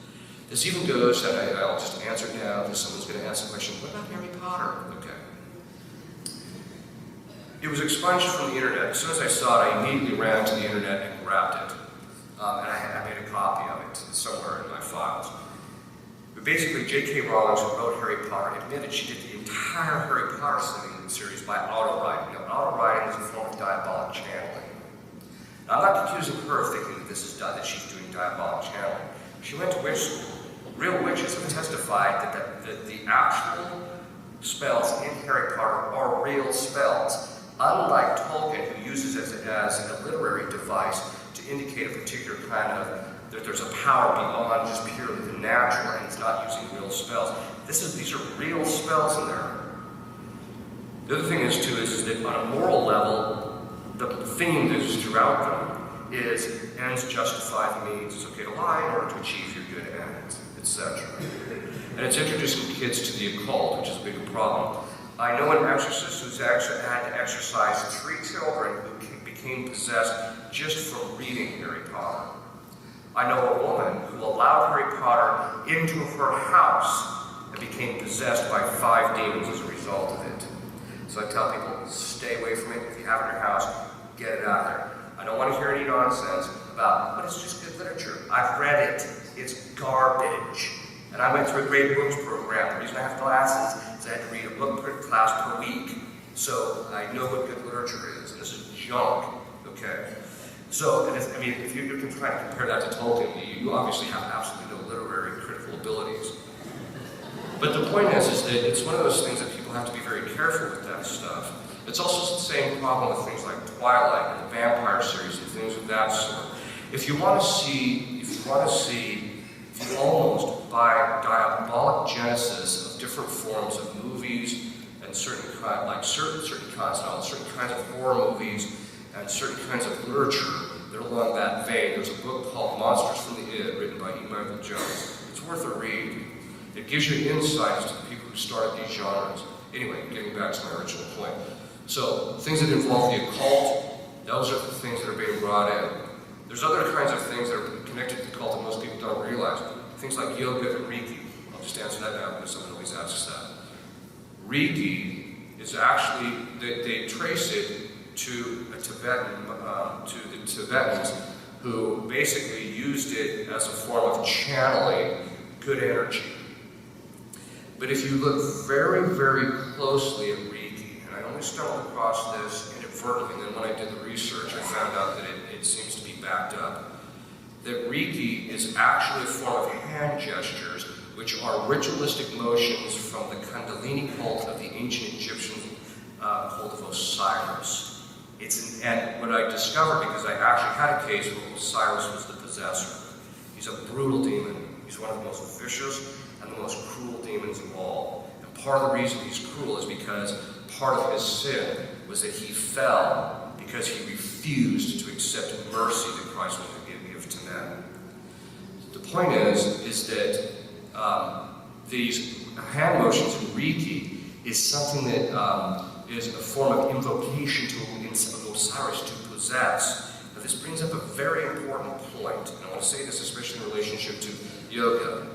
This even goes, and I'll just answer it now, because someone's going to ask the question, what about Harry Potter? Okay. It was expunged from the internet. As soon as I saw it, I immediately ran to the internet and grabbed it. And I made a copy of it somewhere in my files. But basically, J.K. Rowling, who wrote Harry Potter, admitted she did the entire Harry Potter series by auto-writing. Now, auto-writing is a form of diabolic channeling. Now, I'm not accusing her of thinking that this is done, that she's doing diabolic channeling. She went to witch school. Real witches have testified that the actual spells in Harry Potter are real spells. Unlike Tolkien, who uses it as a literary device to indicate a particular kind of, that there's a power beyond just purely the natural, and it's not using real spells. These are real spells in there. The other thing is, too, is that on a moral level, the theme that is throughout them is ends justify the means. It's okay to lie in order to achieve your good ends, etc. And it's introducing kids to the occult, which is a big problem. I know an exorcist who's actually had to exorcise 3 children who became possessed just from reading Harry Potter. I know a woman who allowed Harry Potter into her house and became possessed by 5 demons as a result of it. So I tell people, stay away from it. If you have it in your house, get it out of there. I don't want to hear any nonsense about, but it's just good literature. I've read it. It's garbage. And I went through a great books program. The reason I have glasses is I had to read a book per class per week. So I know what good literature is. And this is junk, okay? So, if you can try to compare that to Tolkien, you obviously have absolutely no literary critical abilities. But the point is that it's one of those things that people have to be very careful with that stuff. It's also the same problem with things like Twilight and the vampire series and things of that sort. If you almost by diabolic genesis of different forms of movies and certain kinds of horror movies and certain kinds of literature that are along that vein. There's a book called Monsters from the Id, written by E. Michael Jones. It's worth a read. It gives you insights to the people who started these genres. Anyway, getting back to my original point. So, things that involve the occult, those are the things that are being brought in. There's other kinds of things that are connected to the occult that most people don't realize. Things like yoga and Reiki. I'll just answer that now because someone always asks that. Reiki is actually, they trace it to a Tibetan, to the Tibetans, who basically used it as a form of channeling good energy. But if you look very, very closely at Reiki, and I only stumbled across this inadvertently, and then when I did the research, I found out that it seems to be backed up, that Reiki is actually a form of hand gestures, which are ritualistic motions from the Kundalini cult of the ancient Egyptian cult of Osiris. And what I discovered, because I actually had a case where Osiris was the possessor. He's a brutal demon. He's one of the most vicious and the most cruel demons of all. And part of the reason he's cruel is because part of his sin was that he fell because he refused to accept mercy that Christ was going to give to men. The point is that these hand motions in Reiki is something that is a form of invocation to Osiris to possess. Now this brings up a very important point, and I want to say this especially in relationship to yoga.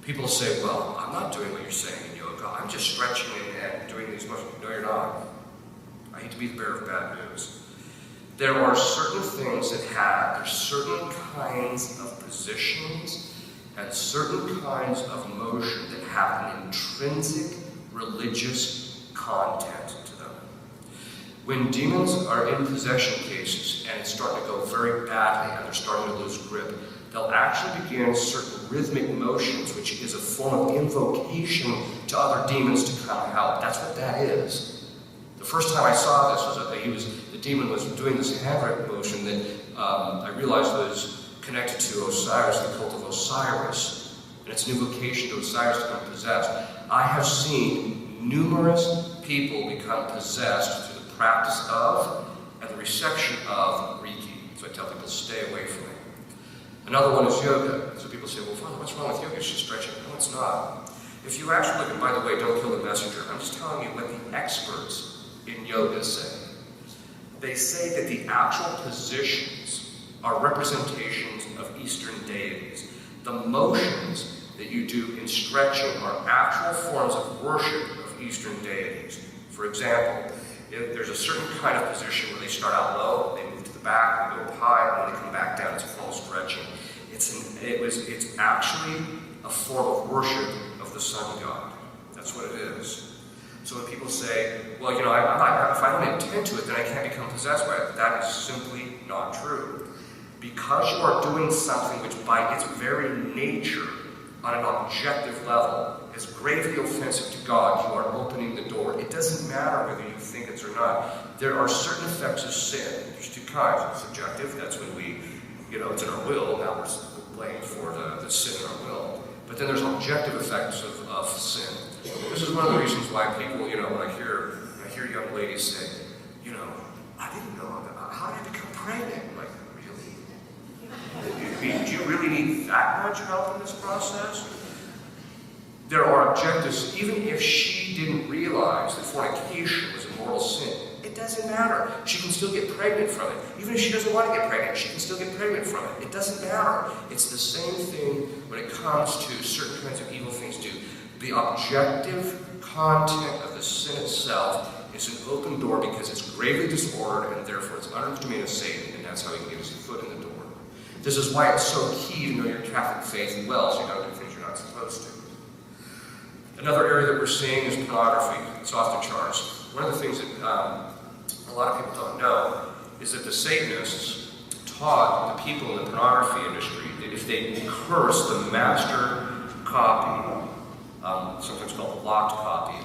People say, well, I'm not doing what you're saying in yoga, I'm just stretching and doing these motions. No, you're not. I hate to be the bearer of bad news. There are certain things there's certain kinds of positions and certain kinds of motion that have an intrinsic religious content to them. When demons are in possession cases and it's starting to go very badly and they're starting to lose grip, they'll actually begin certain rhythmic motions, which is a form of invocation to other demons to come help. That's what that is. The first time I saw this was that the demon was doing this hand motion that I realized was connected to Osiris, the cult of Osiris. And it's an invocation to Osiris to become possessed. I have seen numerous people become possessed through the practice of and the reception of Reiki. So I tell people stay away from it. Another one is yoga. So people say, well, Father, what's wrong with yoga? It's just stretching. No, it's not. If you actually look at, by the way, don't kill the messenger, I'm just telling you what the experts in yoga say. They say that the actual positions are representations of Eastern deities. The motions that you do in stretching are actual forms of worship of Eastern deities. For example, there's a certain kind of position where they start out low, they move to the back, they go up high, and then they come back down. It's a form of stretching. It's actually a form of worship of the sun god. That's what it is. So when people say, well, if I don't intend to it, then I can't become possessed by it, that is simply not true. Because you are doing something which by its very nature, on an objective level, is gravely offensive to God, you are opening the door. It doesn't matter whether you think it or not. There are certain effects of sin. There's two kinds. Subjective, that's when it's in our will, now we're blamed for the sin in our will. But then there's objective effects of sin. This is one of the reasons why people, when I hear young ladies say, I didn't know, how did I become pregnant? I'm like, really? Do you really need that much help in this process? There are objectives, even if she didn't realize that fornication was a mortal sin. It doesn't matter. She can still get pregnant from it. Even if she doesn't want to get pregnant, she can still get pregnant from it. It doesn't matter. It's the same thing when it comes to certain kinds of evil things too. The objective content of the sin itself is an open door because it's gravely disordered and therefore it's under the domain of Satan, and that's how he can get his foot in the door. This is why it's so key to know your Catholic faith well, so you don't do things you're not supposed to. Another area that we're seeing is pornography. It's off the charts. One of the things that a lot of people don't know is that the Satanists taught the people in the pornography industry that if they curse the master copy, sometimes called the locked copy,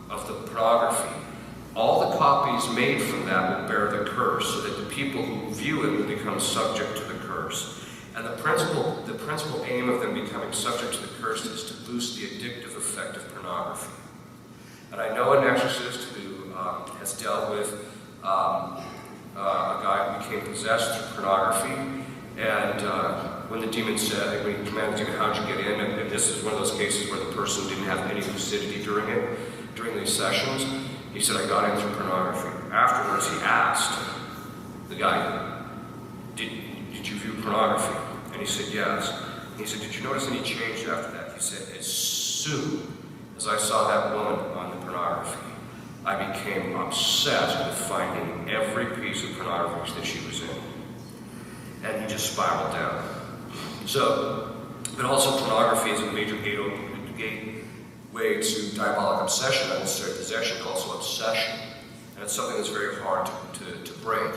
of the pornography, all the copies made from that will bear the curse, so that the people who view it will become subject to the curse. And the principal aim of them becoming subject to the curse is to boost the addictive effect of pornography. And I know an exorcist who has dealt with a guy who became possessed through pornography, and when the demon said, when he commanded the demon, how'd you get in? And this is one of those cases where the person didn't have any lucidity during these sessions. He said, I got in through pornography. Afterwards, he asked the guy, did you view pornography? And he said, yes. And he said, did you notice any change after that? He said, as soon as I saw that woman on the pornography, I became obsessed with finding every piece of pornography that she was in. And he just spiraled down. So, but also pornography is a major gateway to diabolic obsession, not necessarily possession, but also obsession. And it's something that's very hard to break.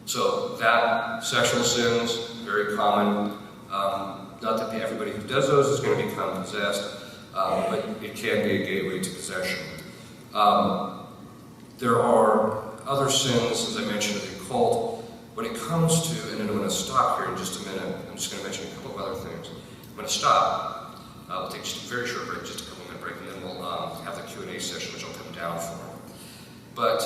So that sexual sins, very common. Not that everybody who does those is going to become possessed, but it can be a gateway to possession. There are other sins, as I mentioned, of the occult. When it comes to, and I'm going to stop here in just a minute, I'm just going to mention a couple of other things. I'm going to stop. We'll take just a very short break, just a couple minute break, and then we'll have the Q&A session, which I'll come down for. But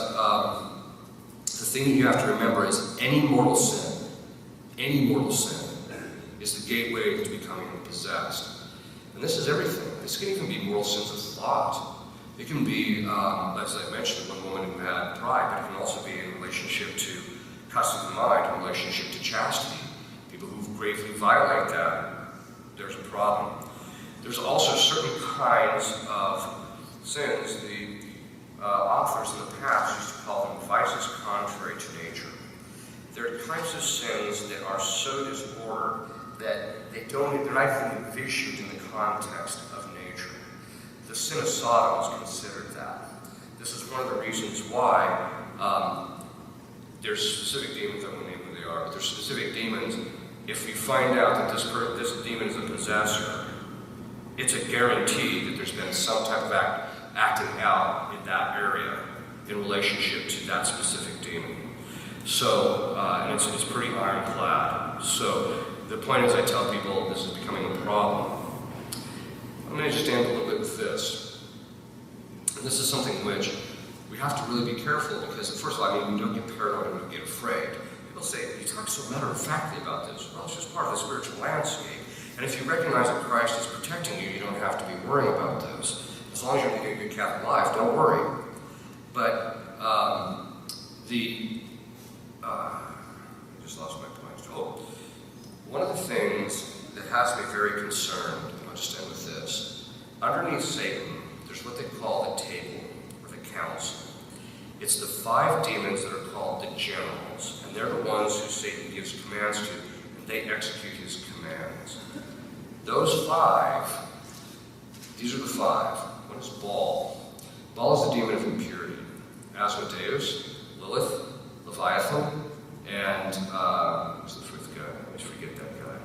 the thing that you have to remember is any mortal sin is the gateway to becoming possessed. And this is everything. This can even be moral sins of thought. It can be, as I mentioned, one woman who had pride, but it can also be in relationship to custom of mind, in relationship to chastity. People who gravely violate that, there's a problem. There's also certain kinds of sins. The authors in the past used to call them vices contrary to nature. There are kinds of sins that are so disordered that they're not even envisioned in the context of nature. The sin of Sodom is considered that. This is one of the reasons why there's specific demons, I won't name who they are, but there's specific demons. If we find out that this demon is a possessor, it's a guarantee that there's been some type of acting out in that area in relationship to that specific demon. So, and it's pretty ironclad. So, the point is, I tell people this is becoming a problem. I'm going to just end a little bit with this. And this is something which we have to really be careful because, first of all, I mean, you don't get paranoid and you get afraid. People say, you talk so matter-of-factly about this. Well, it's just part of the spiritual landscape. And if you recognize that Christ is protecting you, you don't have to be worrying about this. As long as you're living a good Catholic life, don't worry. But I just lost my point. Oh, one of the things that has me very concerned, and I'll just end with this, underneath Satan, there's what they call the table, or the council. It's the 5 demons that are called the generals, and they're the ones who Satan gives commands to, and they execute his commands. Those 5, these are the 5. One is Baal. Baal is the demon of impurity. Asmodeus, Lilith, Leviathan, and who's the 5th guy? I always forget that guy.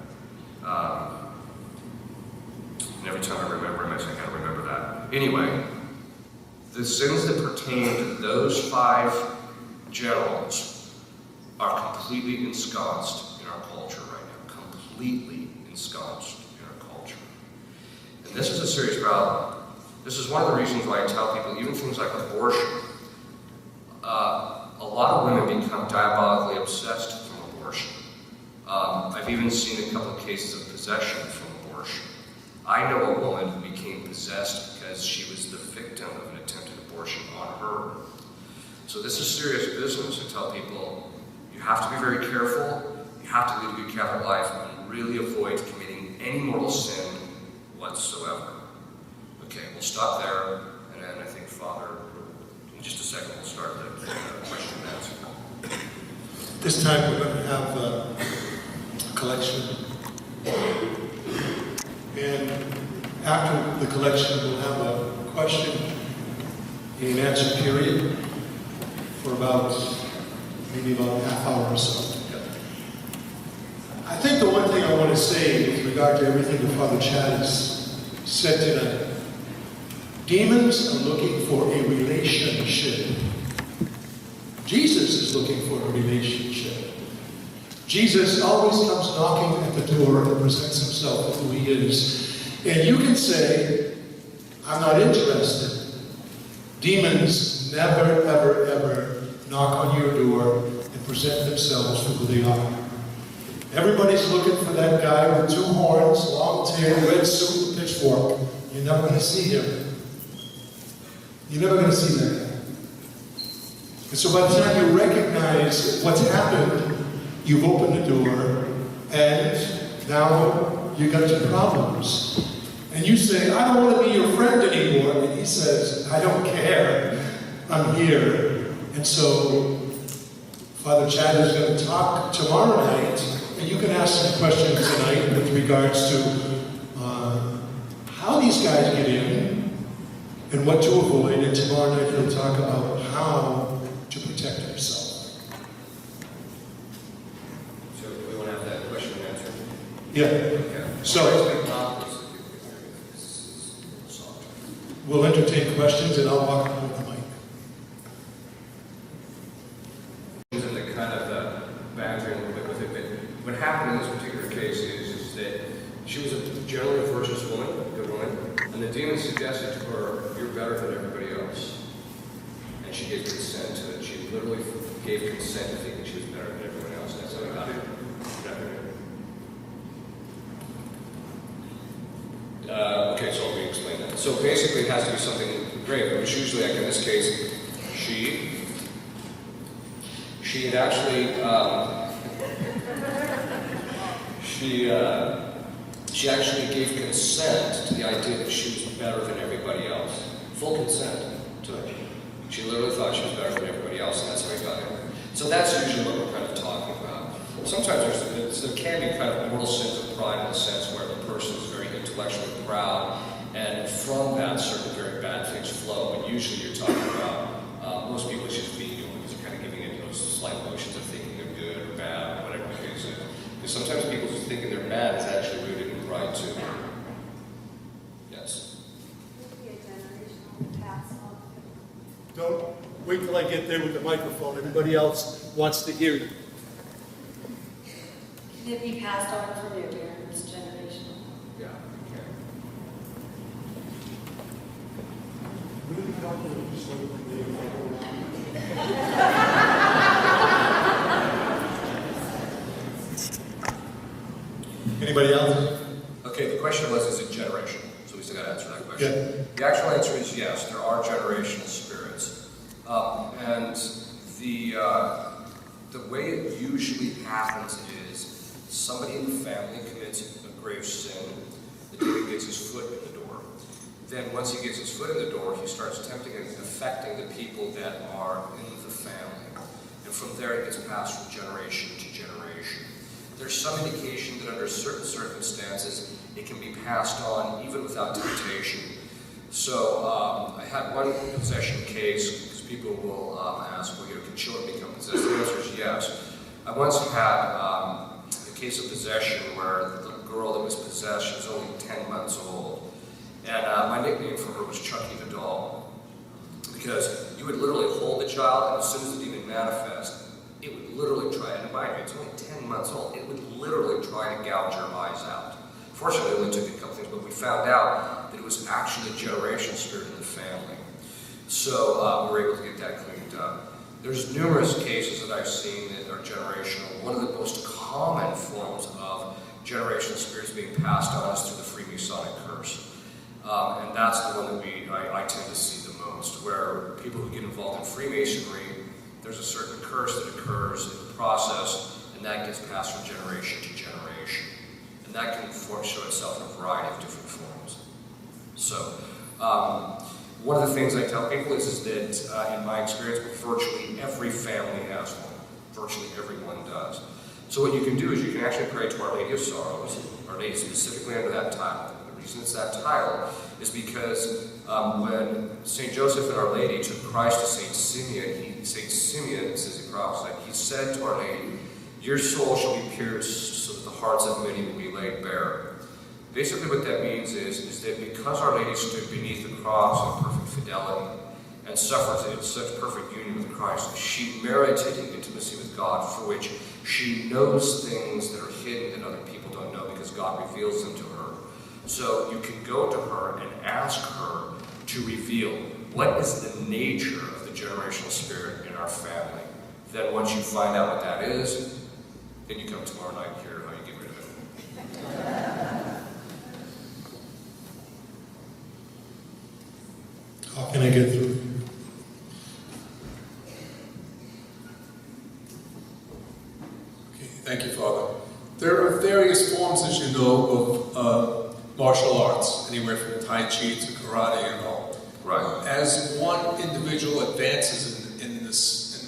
And every time I remember him, I say I gotta remember that. Anyway, the sins that pertain to those 5 generals are completely ensconced in our culture right now. Completely ensconced in our culture. And this is a serious problem. This is one of the reasons why I tell people, even things like abortion, a lot of women become diabolically obsessed from abortion. I've even seen a couple of cases of possession from abortion. I know a woman who became possessed because she was the victim of an attempted abortion on her. So this is serious business. I tell people, you have to be very careful, you have to lead a good Catholic life, and really avoid committing any mortal sin whatsoever. Okay, we'll stop there, and then I think Father, in just a second, we'll start the question and answer. This time we're going to have a collection. And after the collection, we'll have a question and answer period for maybe about a half hour or so. I think the one thing I want to say with regard to everything that Father Chad has said tonight, demons are looking for a relationship. Jesus is looking for a relationship. Jesus always comes knocking at the door and presents himself with who he is. And you can say, I'm not interested. Demons never, ever, ever knock on your door and present themselves for who they are. Everybody's looking for that guy with 2 horns, long tail, red suit, and pitchfork. You're never going to see him. You're never going to see that guy. And so by the time you recognize what's happened, you've opened the door, and now you got your problems. And you say, I don't want to be your friend anymore. And he says, I don't care. I'm here. And so Father Chad is going to talk tomorrow night, and you can ask some questions tonight with regards to how these guys get in and what to avoid. And tomorrow night he'll talk about how to protect yourself. So we want to have that question and answer? Yeah. Okay. So we'll entertain questions, and I'll walk over the mic. And the kind of the bantering a little bit with it, but what happened in this particular case is that she was generally a virtuous woman, a good woman, and the demon suggested to her, you're better than everybody else. And she gave consent to it. She literally gave consent to thinking she was better than everyone else. That's how we got it. Okay, so I'll re-explain that. So basically it has to be something grave, which usually, like in this case, she had actually, she actually gave consent to the idea that she was better than everybody else. Full consent to it. She literally thought she was better than everybody else, and that's how we got it. So that's usually what we're kind of talking about. Sometimes there can be kind of mortal sins of pride in the sense where the person is very intellectually proud, and from that certain very bad things flow. But usually you're talking about most people just venial because they're kind of giving it those slight motions of thinking they're good or bad or whatever the case is. Because sometimes people just thinking they're bad is actually rooted in pride too. Yes. Don't wait till I get there with the microphone. Everybody else wants to hear you. Can it be passed on from your parents' generation? Yeah, you can. Really Anybody else? Okay, the question was, is it generational? So we still got to answer that question. Yeah. The actual answer is yes, there are generational spirits. And the way it usually happens is somebody in the family commits a grave sin. The demon gets his foot in the door. Then once he gets his foot in the door, he starts tempting and affecting the people that are in the family. And from there it gets passed from generation to generation. There's some indication that under certain circumstances it can be passed on even without temptation. So I had one possession case, because people will ask, well, can children become possessed? The answer is yes. I once had a case of possession where the little girl that was possessed, she was only 10 months old. And my nickname for her was Chucky the doll. Because you would literally hold the child, and as soon as the demon manifests, it would literally try, and mind you, it's only 10 months old, it would literally try to gouge her eyes out. Fortunately, it only took a couple things, but we found out that it was actually a generational spirit in the family. So we were able to get that cleaned up. There's numerous cases that I've seen that are generational. One of the most common forms of generational spirits being passed on is through the Freemasonic curse. And that's the one that I tend to see the most, where people who get involved in Freemasonry, there's a certain curse that occurs in the process, and that gets passed from generation to generation. And that can show itself in a variety of different forms. So, one of the things I tell people is that in my experience, virtually every family has one. Virtually everyone does. So what you can do is you can actually pray to Our Lady of Sorrows, Our Lady specifically under that title. The reason it's that title is because when St. Joseph and Our Lady took Christ to St. Simeon, St. Simeon, says he prophesied, he said to Our Lady, "Your soul shall be pierced so that the hearts of many will be laid bare." Basically what that means is that because Our Lady stood beneath the cross in perfect fidelity and suffered in such perfect union with Christ, she merited an intimacy with God for which she knows things that are hidden that other people don't know because God reveals them to her. So you can go to her and ask her to reveal what is the nature of the generational spirit in our family. Then once you find out what that is, then you come tomorrow night and hear how you get rid of it. How can I get through? Okay, thank you, Father. There are various forms, as you know, of martial arts, anywhere from Tai Chi to karate and all. Right. As one individual advances in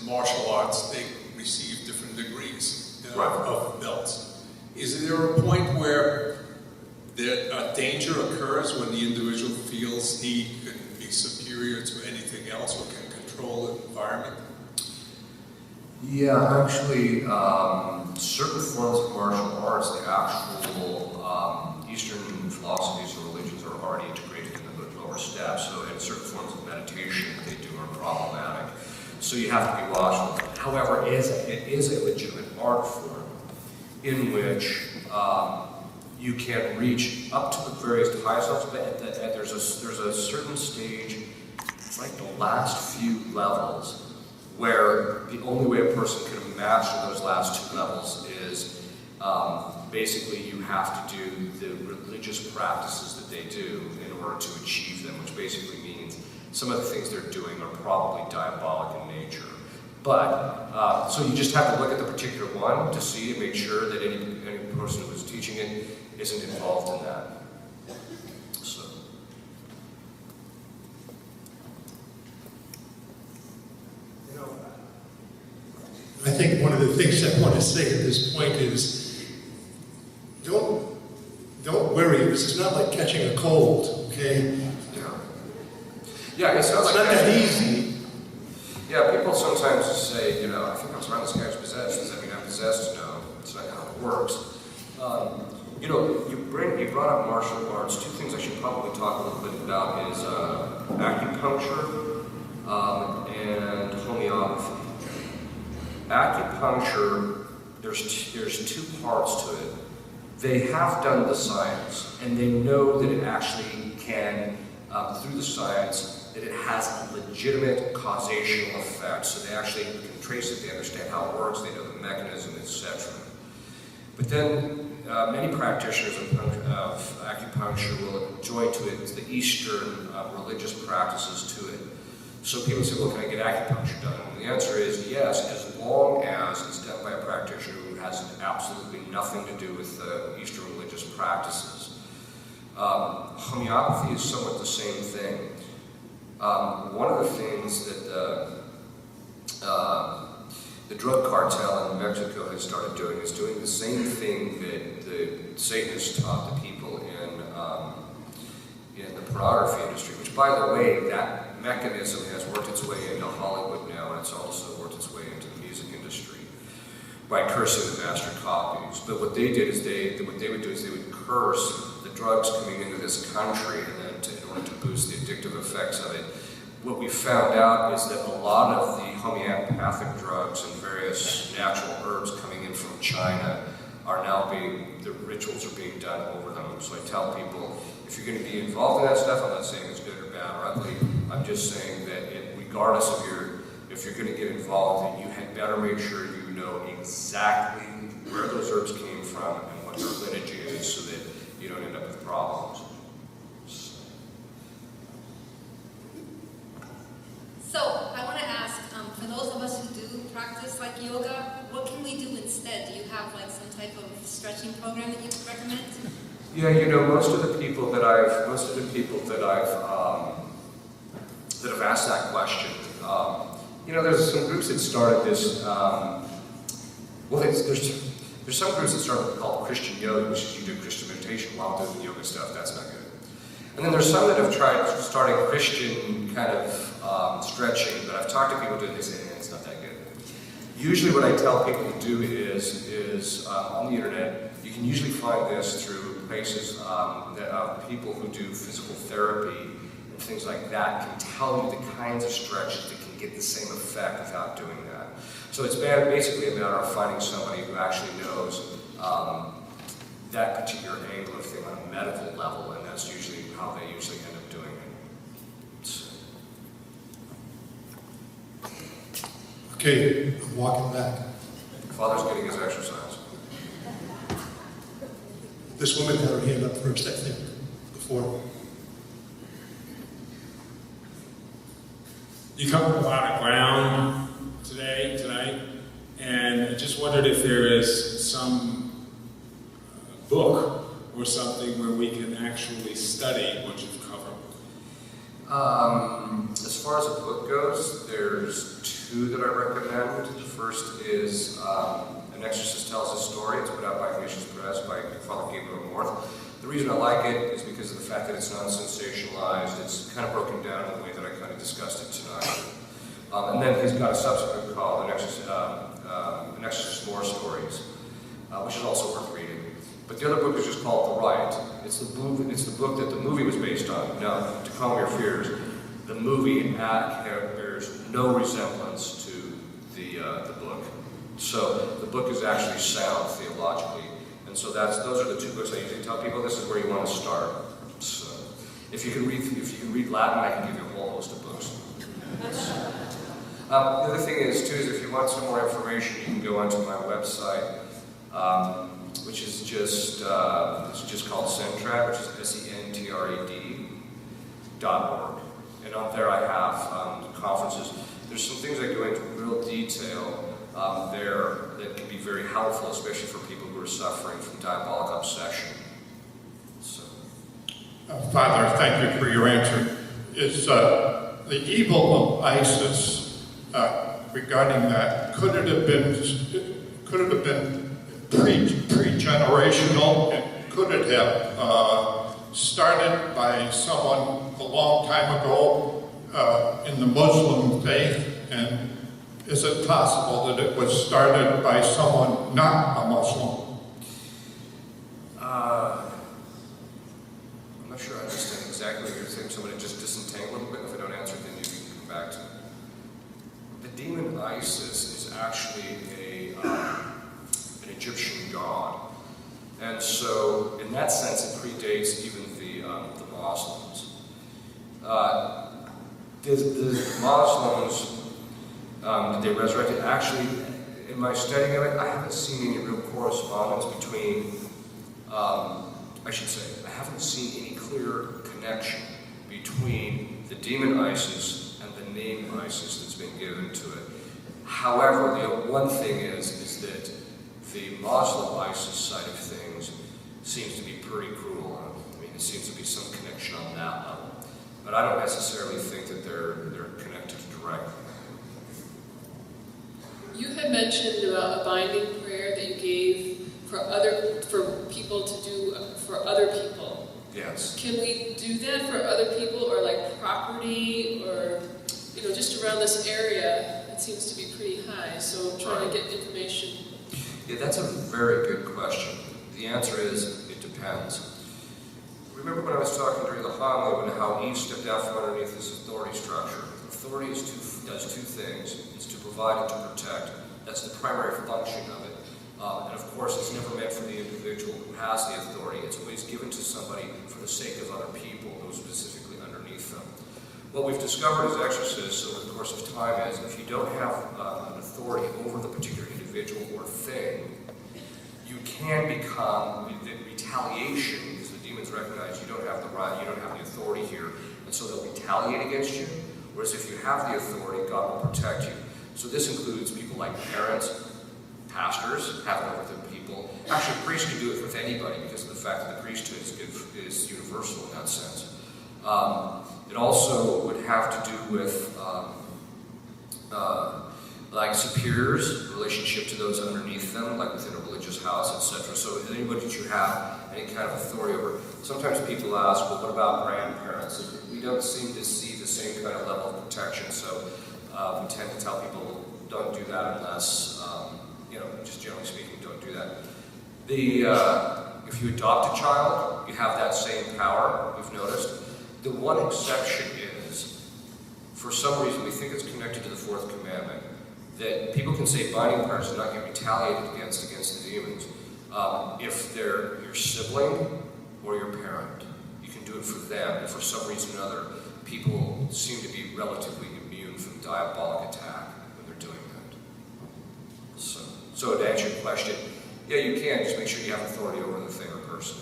martial arts, they receive different degrees of belts. Is there a point where a danger occurs when the individual feels he can be superior to anything else or can control the environment? Yeah, actually, certain forms of martial arts, the actual Eastern philosophies or religions are already integrated in the lower steps. So, in certain forms of meditation that they do are problematic. So you have to be watchful. However, it is a legitimate art form in which you can reach up to the various highest levels, but there's a certain stage, like the last few levels, where the only way a person can master those last two levels is basically you have to do the religious practices that they do in order to achieve them, which basically means some of the things they're doing are probably diabolic in nature. But, so you just have to look at the particular one to see and make sure that any person who is teaching it isn't involved in that. So. I think one of the things I want to say at this point is, don't worry, this is not like catching a cold, okay? Yeah, it sounds It's like not that easy. Yeah, people sometimes say, I think I was around this guy's possessed. Does that mean I'm possessed? No, it's not how it works. You brought up martial arts. Two things I should probably talk a little bit about is acupuncture and homeopathy. Acupuncture, there's two parts to it. They have done the science, and they know that it actually can through the science that it has a legitimate causational effect. So they actually can trace it, they understand how it works, they know the mechanism, etc. But then many practitioners of acupuncture will join to it the Eastern religious practices to it. So people say, well, can I get acupuncture done? And the answer is yes, as long as it's done by a practitioner who has absolutely nothing to do with Eastern religious practices. Homeopathy is somewhat the same thing. One of the things that the drug cartel in Mexico has started doing is doing the same thing that the Satanists taught the people in the pornography industry, which, by the way, that mechanism has worked its way into Hollywood now, and it's also worked its way into the music industry by cursing the master copies. But what they did is what they would do is they would curse the drugs coming into this country, and then in order to boost the addictive effects of it. What we found out is that a lot of the homeopathic drugs and various natural herbs coming in from China are now the rituals are being done over them. So I tell people, if you're going to be involved in that stuff, I'm not saying it's good or bad or ugly, I'm just saying that regardless of if you're going to get involved, you had better make sure you know exactly where those herbs came from and what their lineage is so that you don't end up with problems. So, I want to ask, for those of us who do practice like yoga, what can we do instead? Do you have like some type of stretching program that you could recommend? Yeah, you know, most of the people that I've asked that question, you know, there's some groups that started this. There's some groups that started called Christian yoga, which is you do Christian meditation while doing yoga stuff. That's not good. And then there's some that have tried starting Christian kind of stretching, but I've talked to people doing this and it's not that good. Usually what I tell people to do is on the internet, you can usually find this through places that people who do physical therapy and things like that can tell you the kinds of stretches that can get the same effect without doing that. So it's basically a matter of finding somebody who actually knows that particular angle of thing on a medical level, and that's usually how they usually end up doing it. Okay, I'm walking back. Father's getting his exercise. This woman had her hand up first, I think, before. You covered a lot of ground tonight, and I just wondered if there is some book or something where we can actually study what you've covered. As far as a book goes, there's two that I recommend. The first is An Exorcist Tells His Story. It's put out by Missions Press by Father Gabriel North. The reason I like it is because of the fact that it's non-sensationalized. It's kind of broken down in the way that I kind of discussed it tonight. And then he's got a subsequent called An Exorcist More Stories, which is also worth reading. But the other book is just called The Rite. It's the book that the movie was based on. Now, to calm your fears, the movie bears no resemblance to the book. So the book is actually sound theologically. And so those are the two books I usually tell people this is where you want to start. So if you can read Latin, I can give you a whole host of books. The other thing is if you want some more information, you can go onto my website, which is just called Centred, which is SENTRED.org. And on there I have conferences. There's some things I go into real detail there that can be very helpful, especially for people who are suffering from diabolic obsession. So. Father, thank you for your answer. Is the evil of ISIS regarding that? Could it have been pre-generational? And could it have started by someone a long time ago in the Muslim faith? And is it possible that it was started by someone not a Muslim? I'm not sure I understand exactly what you're saying, so I'm going to just disentangle a little bit. If I don't answer it, then you can come back to it. The demon Isis is actually an Egyptian god. And so, in that sense, it predates even the Muslims. The Muslims, that they resurrected, actually, in my studying of it, I haven't seen any real correspondence between, I should say, I haven't seen any clear connection between the demon Isis and the name Isis that's been given to it. However, the one thing is that the Muslim ISIS side of things seems to be pretty cruel. I mean, it seems to be some connection on that level. But I don't necessarily think that they're connected directly. You had mentioned about a binding prayer that you gave for people to do for other people. Yes. Can we do that for other people, or like property, or just around this area? It seems to be pretty high. So I'm trying to get information. Yeah, that's a very good question. The answer is it depends. Remember when I was talking during the homily about how Eve stepped out from underneath this authority structure? Authority does two things. It's to provide and to protect. That's the primary function of it. And of course, it's never meant for the individual who has the authority. It's always given to somebody for the sake of other people, those specifically underneath them. What we've discovered as exorcists over the course of time is if you don't have an authority over the particular individual or thing, you can become retaliation, because the demons recognize you don't have the right, you don't have the authority here, and so they'll retaliate against you. Whereas if you have the authority, God will protect you. So this includes people like parents, pastors, having over their people. Actually, a priest can do it with anybody because of the fact that the priesthood is universal in that sense. It also would have to do with like superiors, relationship to those underneath them, like within a religious house, etc. So anybody that you have any kind of authority over. Sometimes people ask, well, what about grandparents? We don't seem to see the same kind of level of protection, so we tend to tell people don't do that unless, just generally speaking, don't do that. If you adopt a child, you have that same power, we've noticed. The one exception is, for some reason, we think it's connected to the fourth commandment, that people can say binding prayers do not get retaliated against the demons. If they're your sibling or your parent, you can do it for them. If for some reason or other, people seem to be relatively immune from diabolic attack when they're doing that. So to answer your question, yeah, you can. Just make sure you have authority over the thing or person.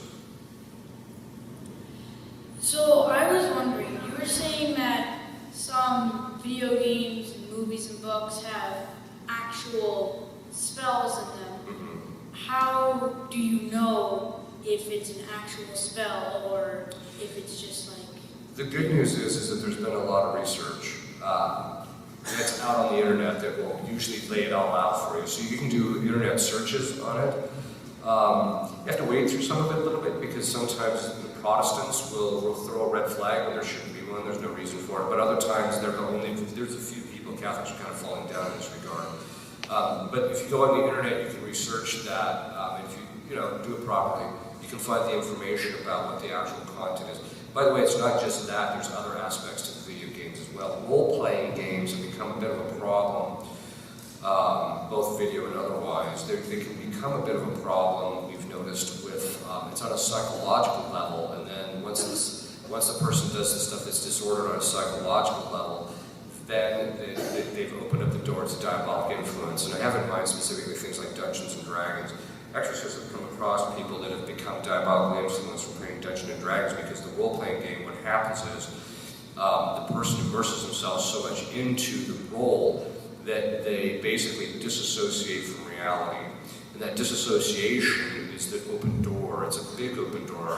So I was wondering, you were saying that some video games and movies and books have actual spells in them. Mm-hmm. How do you know if it's an actual spell or if it's just like... The good news is that there's been a lot of research that's out on the internet that will usually lay it all out for you. So you can do internet searches on it. You have to wade through some of it a little bit because sometimes the Protestants will throw a red flag when there shouldn't be one. There's no reason for it. But other times there's a few people, Catholics are kind of falling down in this regard. But if you go on the internet, you can research that. If you do it properly, you can find the information about what the actual content is. By the way, it's not just that. There's other aspects to video games as well. Role-playing games have become a bit of a problem, both video and otherwise. They can become a bit of a problem, we've noticed, with it's on a psychological level, and then once the person does this stuff that's disordered on a psychological level, then they've opened up the door to diabolic influence. And I have in mind specifically things like Dungeons and Dragons. Exorcists have come across people that have become diabolically influenced from playing Dungeons and Dragons because the role-playing game, what happens is the person immerses themselves so much into the role that they basically disassociate from reality. And that disassociation is the open door. It's a big open door.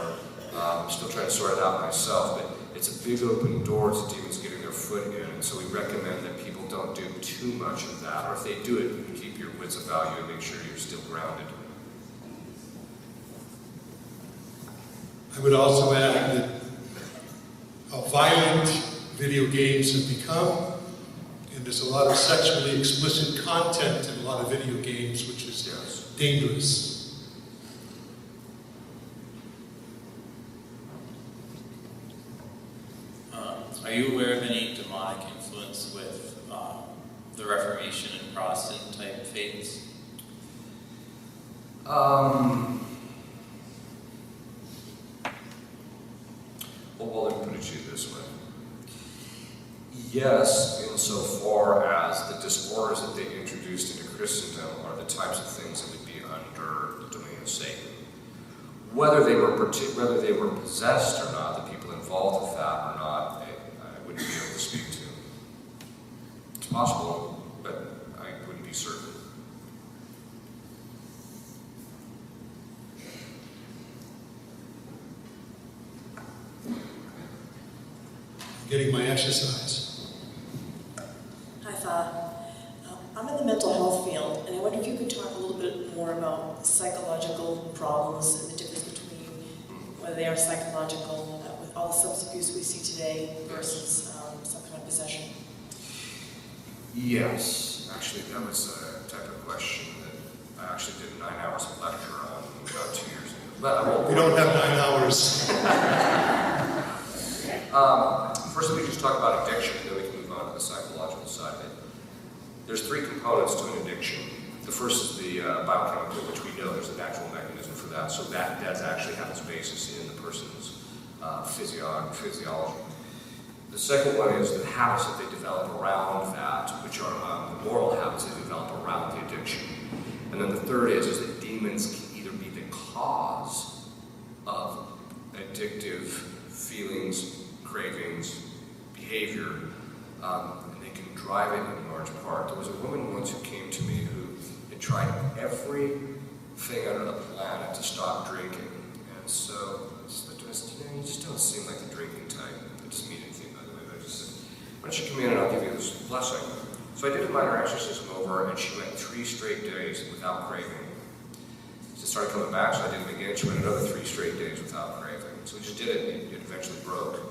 I'm still trying to sort it out myself, but it's a big open door to demons getting their foot in. And so we recommend that people don't do too much of that. Or if they do it, you can keep your wits about you and make sure you're still grounded. I would also add that how violent video games have become, and there's a lot of sexually explicit content in a lot of video games, which is dangerous. Are you aware of any demonic influence with the Reformation and Protestant type faiths? Well, let me put it to you this way. Yes, insofar as the disorders that they introduced into Christendom are the types of things that would be under the domain of Satan. Whether they were possessed or not, the people involved with that or not, I wouldn't be able to speak to. It's possible, but I wouldn't be certain. Getting my exercise. Hi, Fa. I'm in the mental health field, and I wonder if you could talk a little bit more about psychological problems and the difference between whether they are psychological with all the substance abuse we see today versus some kind of possession. Yes, actually that was a type of question that I actually did 9 hours of lecture on about 2 years ago. But I won't. We don't have 9 hours. First, let me just talk about addiction, and then we can move on to the psychological side of it. There's 3 components to an addiction. The first is the biochemical, which we know there's a natural mechanism for that, so that does actually have its basis in the person's physiology. The second one is the habits that they develop around that, which are the moral habits they develop around the addiction. And then the third is that demons can either be the cause of addictive feelings, cravings, behavior, and they can drive it in large part. There was a woman once who came to me who had tried everything under the planet to stop drinking. And so I said, you just don't seem like the drinking type. It doesn't mean anything, by the way. But I just said, why don't you come in and I'll give you this blessing. So I did a minor exorcism over her, and she went 3 straight days without craving. She started coming back, so I did it again. She went another 3 straight days without craving. So we just did it, and it eventually broke.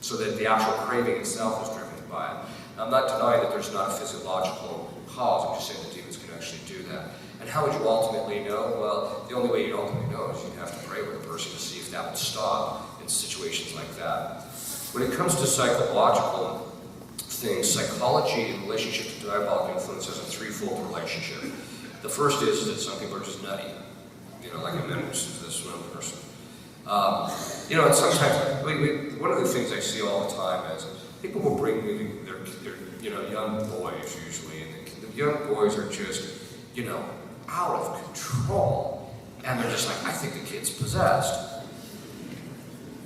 So that the actual craving itself was driven by it. Now, I'm not denying that there's not a physiological cause. I'm just saying that demons can actually do that. And how would you ultimately know? Well, the only way you'd ultimately know is you'd have to pray with a person to see if that would stop in situations like that. When it comes to psychological things, psychology in relationship to diabolic influence has a 3-fold relationship. The first is that some people are just nutty. Like I mentioned to this one person. And sometimes, one of the things I see all the time is people will bring me their young boys usually, and the young boys are just, out of control. And they're just like, I think the kid's possessed.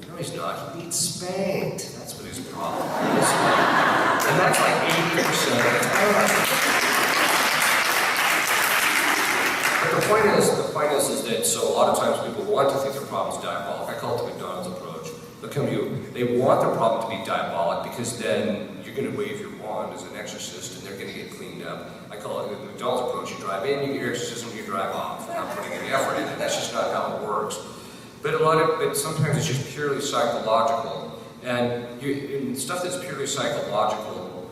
No, he's not. He needs spanked. That's what his problem is. And that's like 80% of the time. But the point is that so a lot of times people want to think their problem's diabolic. I call it the McDonald's approach. They'll come to you, they want their problem to be diabolic because then you're going to wave your wand as an exorcist and they're going to get cleaned up. I call it the McDonald's approach. You drive in, you get your exorcism, you drive off. You're not putting any effort in it. That's just not how it works. But sometimes it's just purely psychological. And in stuff that's purely psychological,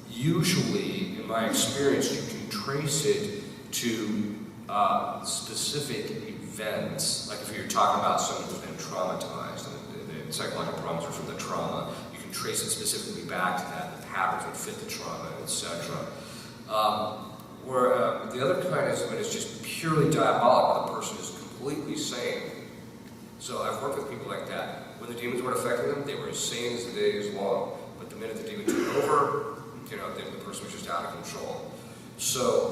usually, in my experience, you can trace it to specific events. Like if you're talking about someone who's been traumatized, and the psychological problems are from the trauma, you can trace it specifically back to that. The patterns would fit the trauma, etc. Where the other kind is when it's just purely diabolic, when the person is completely sane. So I've worked with people like that. When the demons weren't affecting them, they were as sane as the day is long. But the minute the demon took over, then the person was just out of control. So,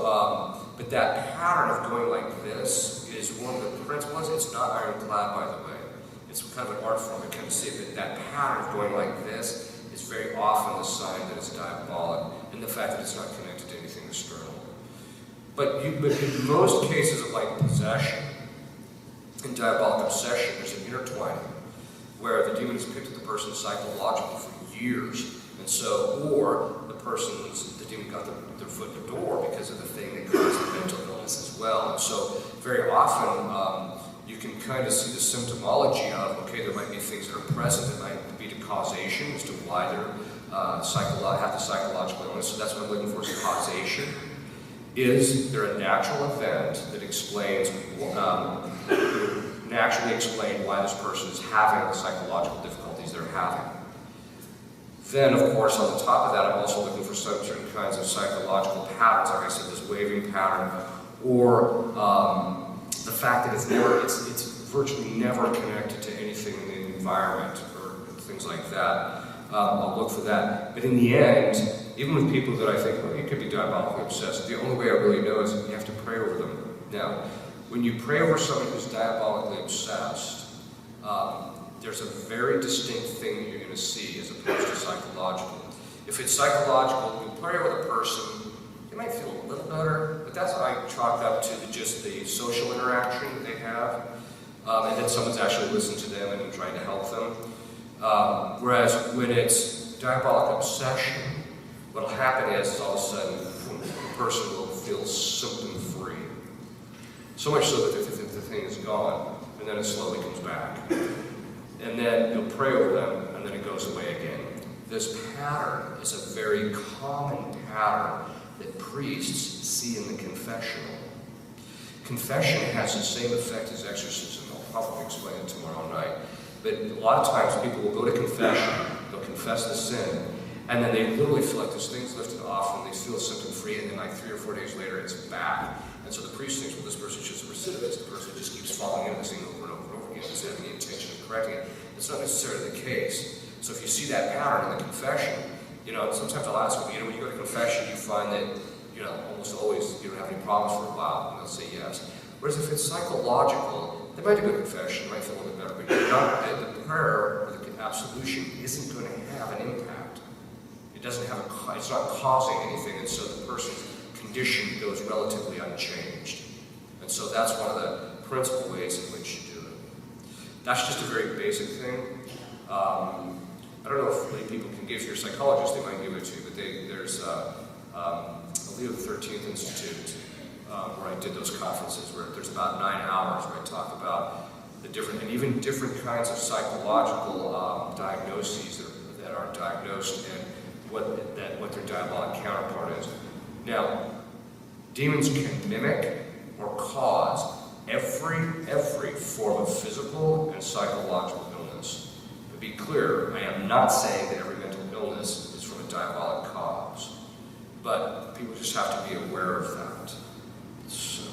but that pattern of going like this is one of the principles. It's not ironclad, by the way. It's kind of an art form. I kind of see that pattern of going like this is very often a sign that it's diabolic, and the fact that it's not connected to anything external. But in most cases of like possession and diabolic obsession, there's an intertwining where the demon has picked at the person psychologically for years, and so, or the demon got their foot in the door because of the thing that caused the mental illness as well. And so, very often, you can kind of see the symptomology of, okay, there might be things that are present that might be the causation as to why they're have the psychological illness. So that's what I'm looking for is causation. Is there a natural event that explains, naturally explain why this person is having the psychological difficulties they're having? Then, of course, on the top of that, I'm also looking for certain kinds of psychological patterns, like I said, this waving pattern, or the fact that it's virtually never connected to anything in the environment or things like that. I'll look for that. But in the end, even with people that I think, you could be diabolically obsessed, the only way I really know is you have to pray over them. Now, when you pray over someone who's diabolically obsessed, there's a very distinct thing that you're going to see as opposed to psychological. If it's psychological, you pray over the person, they might feel a little better, but that's what I chalk up to just the social interaction that they have, and then someone's actually listened to them and trying to help them. Whereas when it's diabolic obsession, what'll happen is all of a sudden the person will feel symptom-free. So much so that the thing is gone, and then it slowly comes back. And then you'll pray over them, and then it goes away again. This pattern is a very common pattern that priests see in the confessional. Confession has the same effect as exorcism. I'll probably explain it tomorrow night. But a lot of times people will go to confession, they'll confess the sin, and then they literally feel like this thing's lifted off and they feel symptom-free, and then like 3 or 4 days later it's back. And so the priest thinks, well, this person's just a recidivist. The person just keeps falling into this thing over and over and over again instead of the intention of correcting it. It's not necessarily the case. So if you see that pattern in the confession, sometimes I'll ask them, when you go to confession, you find that, almost always you don't have any problems for a while, and they'll say yes. Whereas if it's psychological, they might do a confession, they might feel a little bit better, but the prayer or the absolution isn't going to have an impact. It doesn't have it's not causing anything, and so the person's condition goes relatively unchanged. And so that's one of the principal ways in which you do it. That's just a very basic thing. I don't know if lay people can give, if you're a psychologist, they might give it to you, but there's Leo the 13th Institute, where I did those conferences, where there's about 9 hours where I talk about the different, and even different kinds of psychological diagnoses that are diagnosed and what their diabolic counterpart is. Now, demons can mimic or cause every form of physical and psychological illness. To be clear, I am not saying that every mental illness is from a diabolic cause, but people just have to be aware of that. So.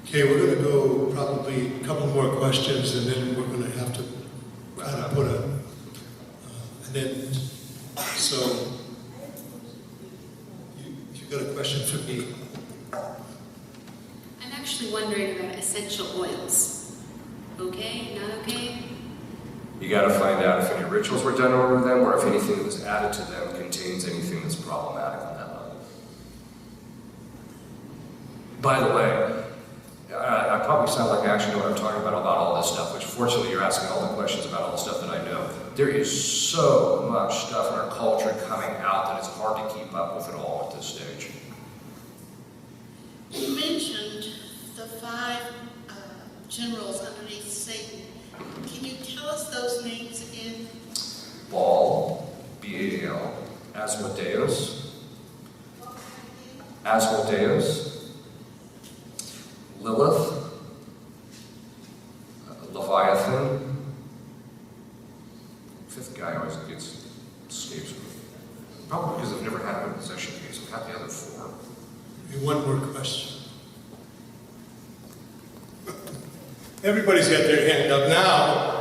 Okay, we're going to go probably a couple more questions, and then we're going to have to kind of put and then, so, you got a question for me? I'm actually wondering about essential oils. Okay, not okay? You got to find out if any rituals were done over them, or if anything that was added to them contains anything that's problematic on that level. By the way, I probably sound like I actually know what I'm talking about all this stuff, which fortunately you're asking all the questions about all the stuff that I know. There is so much stuff in our culture coming out that it's hard to keep up with it all at this stage. You mentioned the 5 generals underneath Satan. Can you tell us those names again? Baal, B-A-L, Asmodeus, Lilith, Leviathan. 5th guy always escapes me. Probably because I've never had a possession case. I've had the other 4. One more question. Everybody's got their hand up now.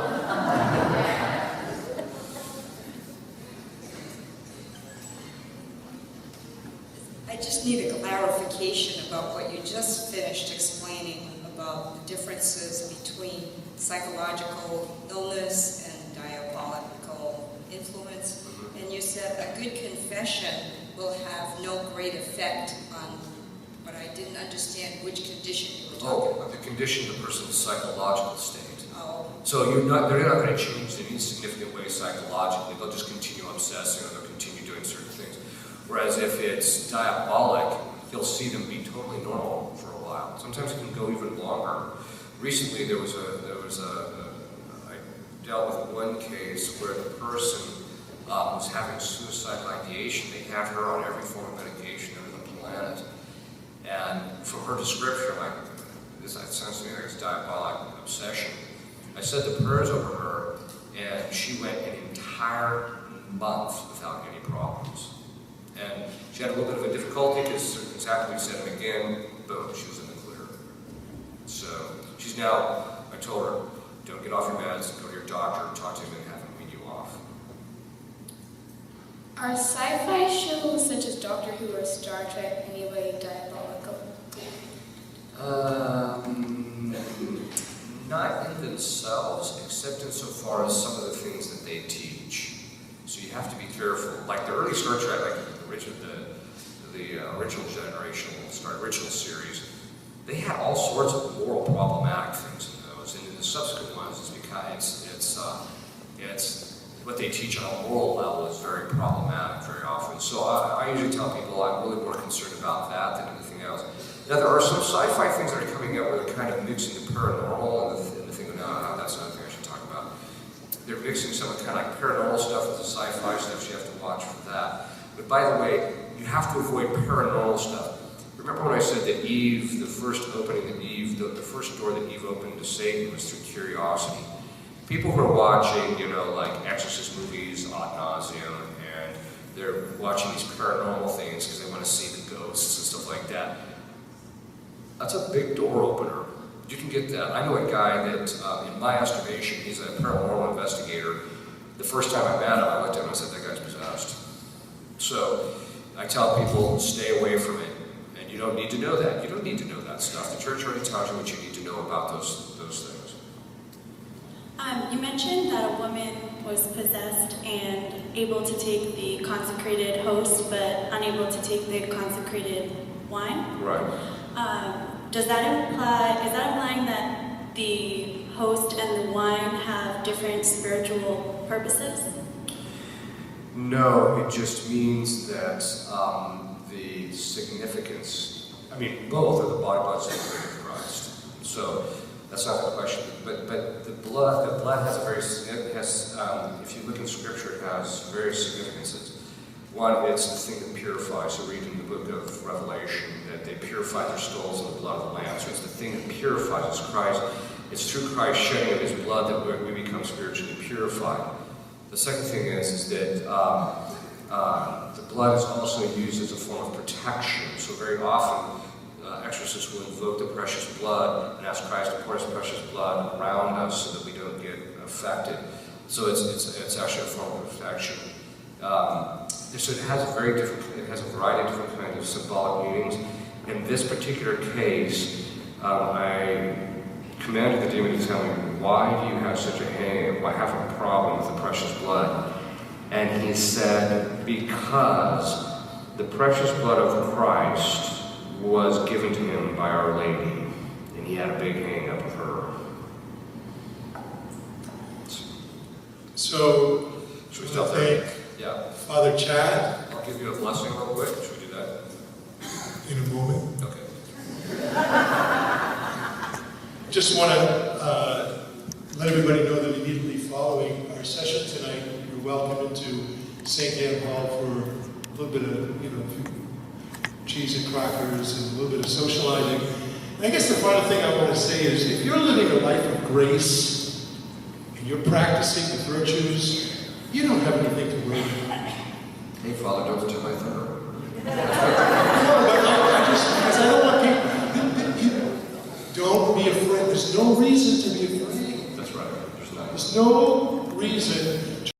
I just need a clarification about what you just finished explaining about the differences between psychological illness and diabolical influence. And you said a good confession will have no great effect on, but I didn't understand which condition you were talking about. The condition of the person's psychological state. Oh. So they're not going to change in any significant way psychologically. They'll just continue obsessing, or they'll continue doing certain things. Whereas if it's diabolic, you'll see them be totally normal for a while. Sometimes it can go even longer. Recently, I dealt with one case where the person was having suicidal ideation. They had her on every form of medication under the planet. And from her description, it sounds to me like it's diabolic obsession. I said the prayers over her, and she went an entire month without any problems. And she had a little bit of a difficulty because exactly what we said, and again, boom, she was in the clear. So she's now, I told her, don't get off your meds, go to your doctor, talk to him, and have him wean you off. Are sci-fi shows such as Doctor Who or Star Trek in any way diabolical? Not in themselves, except insofar as some of the things that they teach. So you have to be careful. Like the early Star Trek, like the original original series, they had all sorts of moral problematic things in those, and in the subsequent ones, it's what they teach on a moral level is very problematic very often. So I usually tell people I'm really more concerned about that than anything else. Now there are some sci-fi things that are coming out where they're kind of mixing the paranormal and the thing. No, that's another thing I should talk about. They're mixing some of kind of like paranormal stuff with the sci-fi stuff, so you have to watch for that. But by the way, you have to avoid paranormal stuff. Remember when I said that Eve, the first opening that Eve, the first door that Eve opened to Satan was through curiosity. People who are watching, like Exorcist movies ad nauseum, and they're watching these paranormal things because they want to see the ghosts and stuff like that. That's a big door opener. You can get that. I know a guy that, in my estimation, he's a paranormal investigator. The first time I met him, I looked at him and I said, that guy's possessed. So I tell people, stay away from it. And you don't need to know that. You don't need to know that stuff. The church already tells you what you need to know about those things. You mentioned that a woman was possessed and able to take the consecrated host, but unable to take the consecrated wine. Right. Is that implying that the host and the wine have different spiritual purposes? No, it just means that the significance, both are the body, blood, soul, of Christ. So that's not the question. But the blood has a very, if you look in Scripture, it has various significances. One, it's the thing that purifies. So read in the book of Revelation that they purify their souls in the blood of the Lamb. So it's the thing that purifies. It's Christ. It's through Christ's shedding of His blood that we become spiritually purified. The second thing is that the blood is also used as a form of protection. So very often, exorcists will invoke the precious blood and ask Christ to pour His precious blood around us so that we don't get affected. So it's actually a form of protection. So it has a variety of different kinds of symbolic meanings. In this particular case, I commanded the demon to tell me, why do you have such a hang? Why have a problem with the precious blood? And he said, because the precious blood of Christ was given to him by Our Lady, and he had a big hang up of her. So, should we stop there? Yeah. Father Chad. I'll give you a blessing real quick. Should we do that? In a moment. Okay. Just want to let everybody know that immediately following our session tonight, you're welcome into St. Anne Hall for a little bit of, cheese and crackers and a little bit of socializing. And I guess the final thing I want to say is, if you're living a life of grace and you're practicing the virtues, you don't have anything to worry about. Hey, Father, don't touch my thunder. No, but because I don't want people. Don't be afraid. There's no reason to be afraid. That's right. There's no reason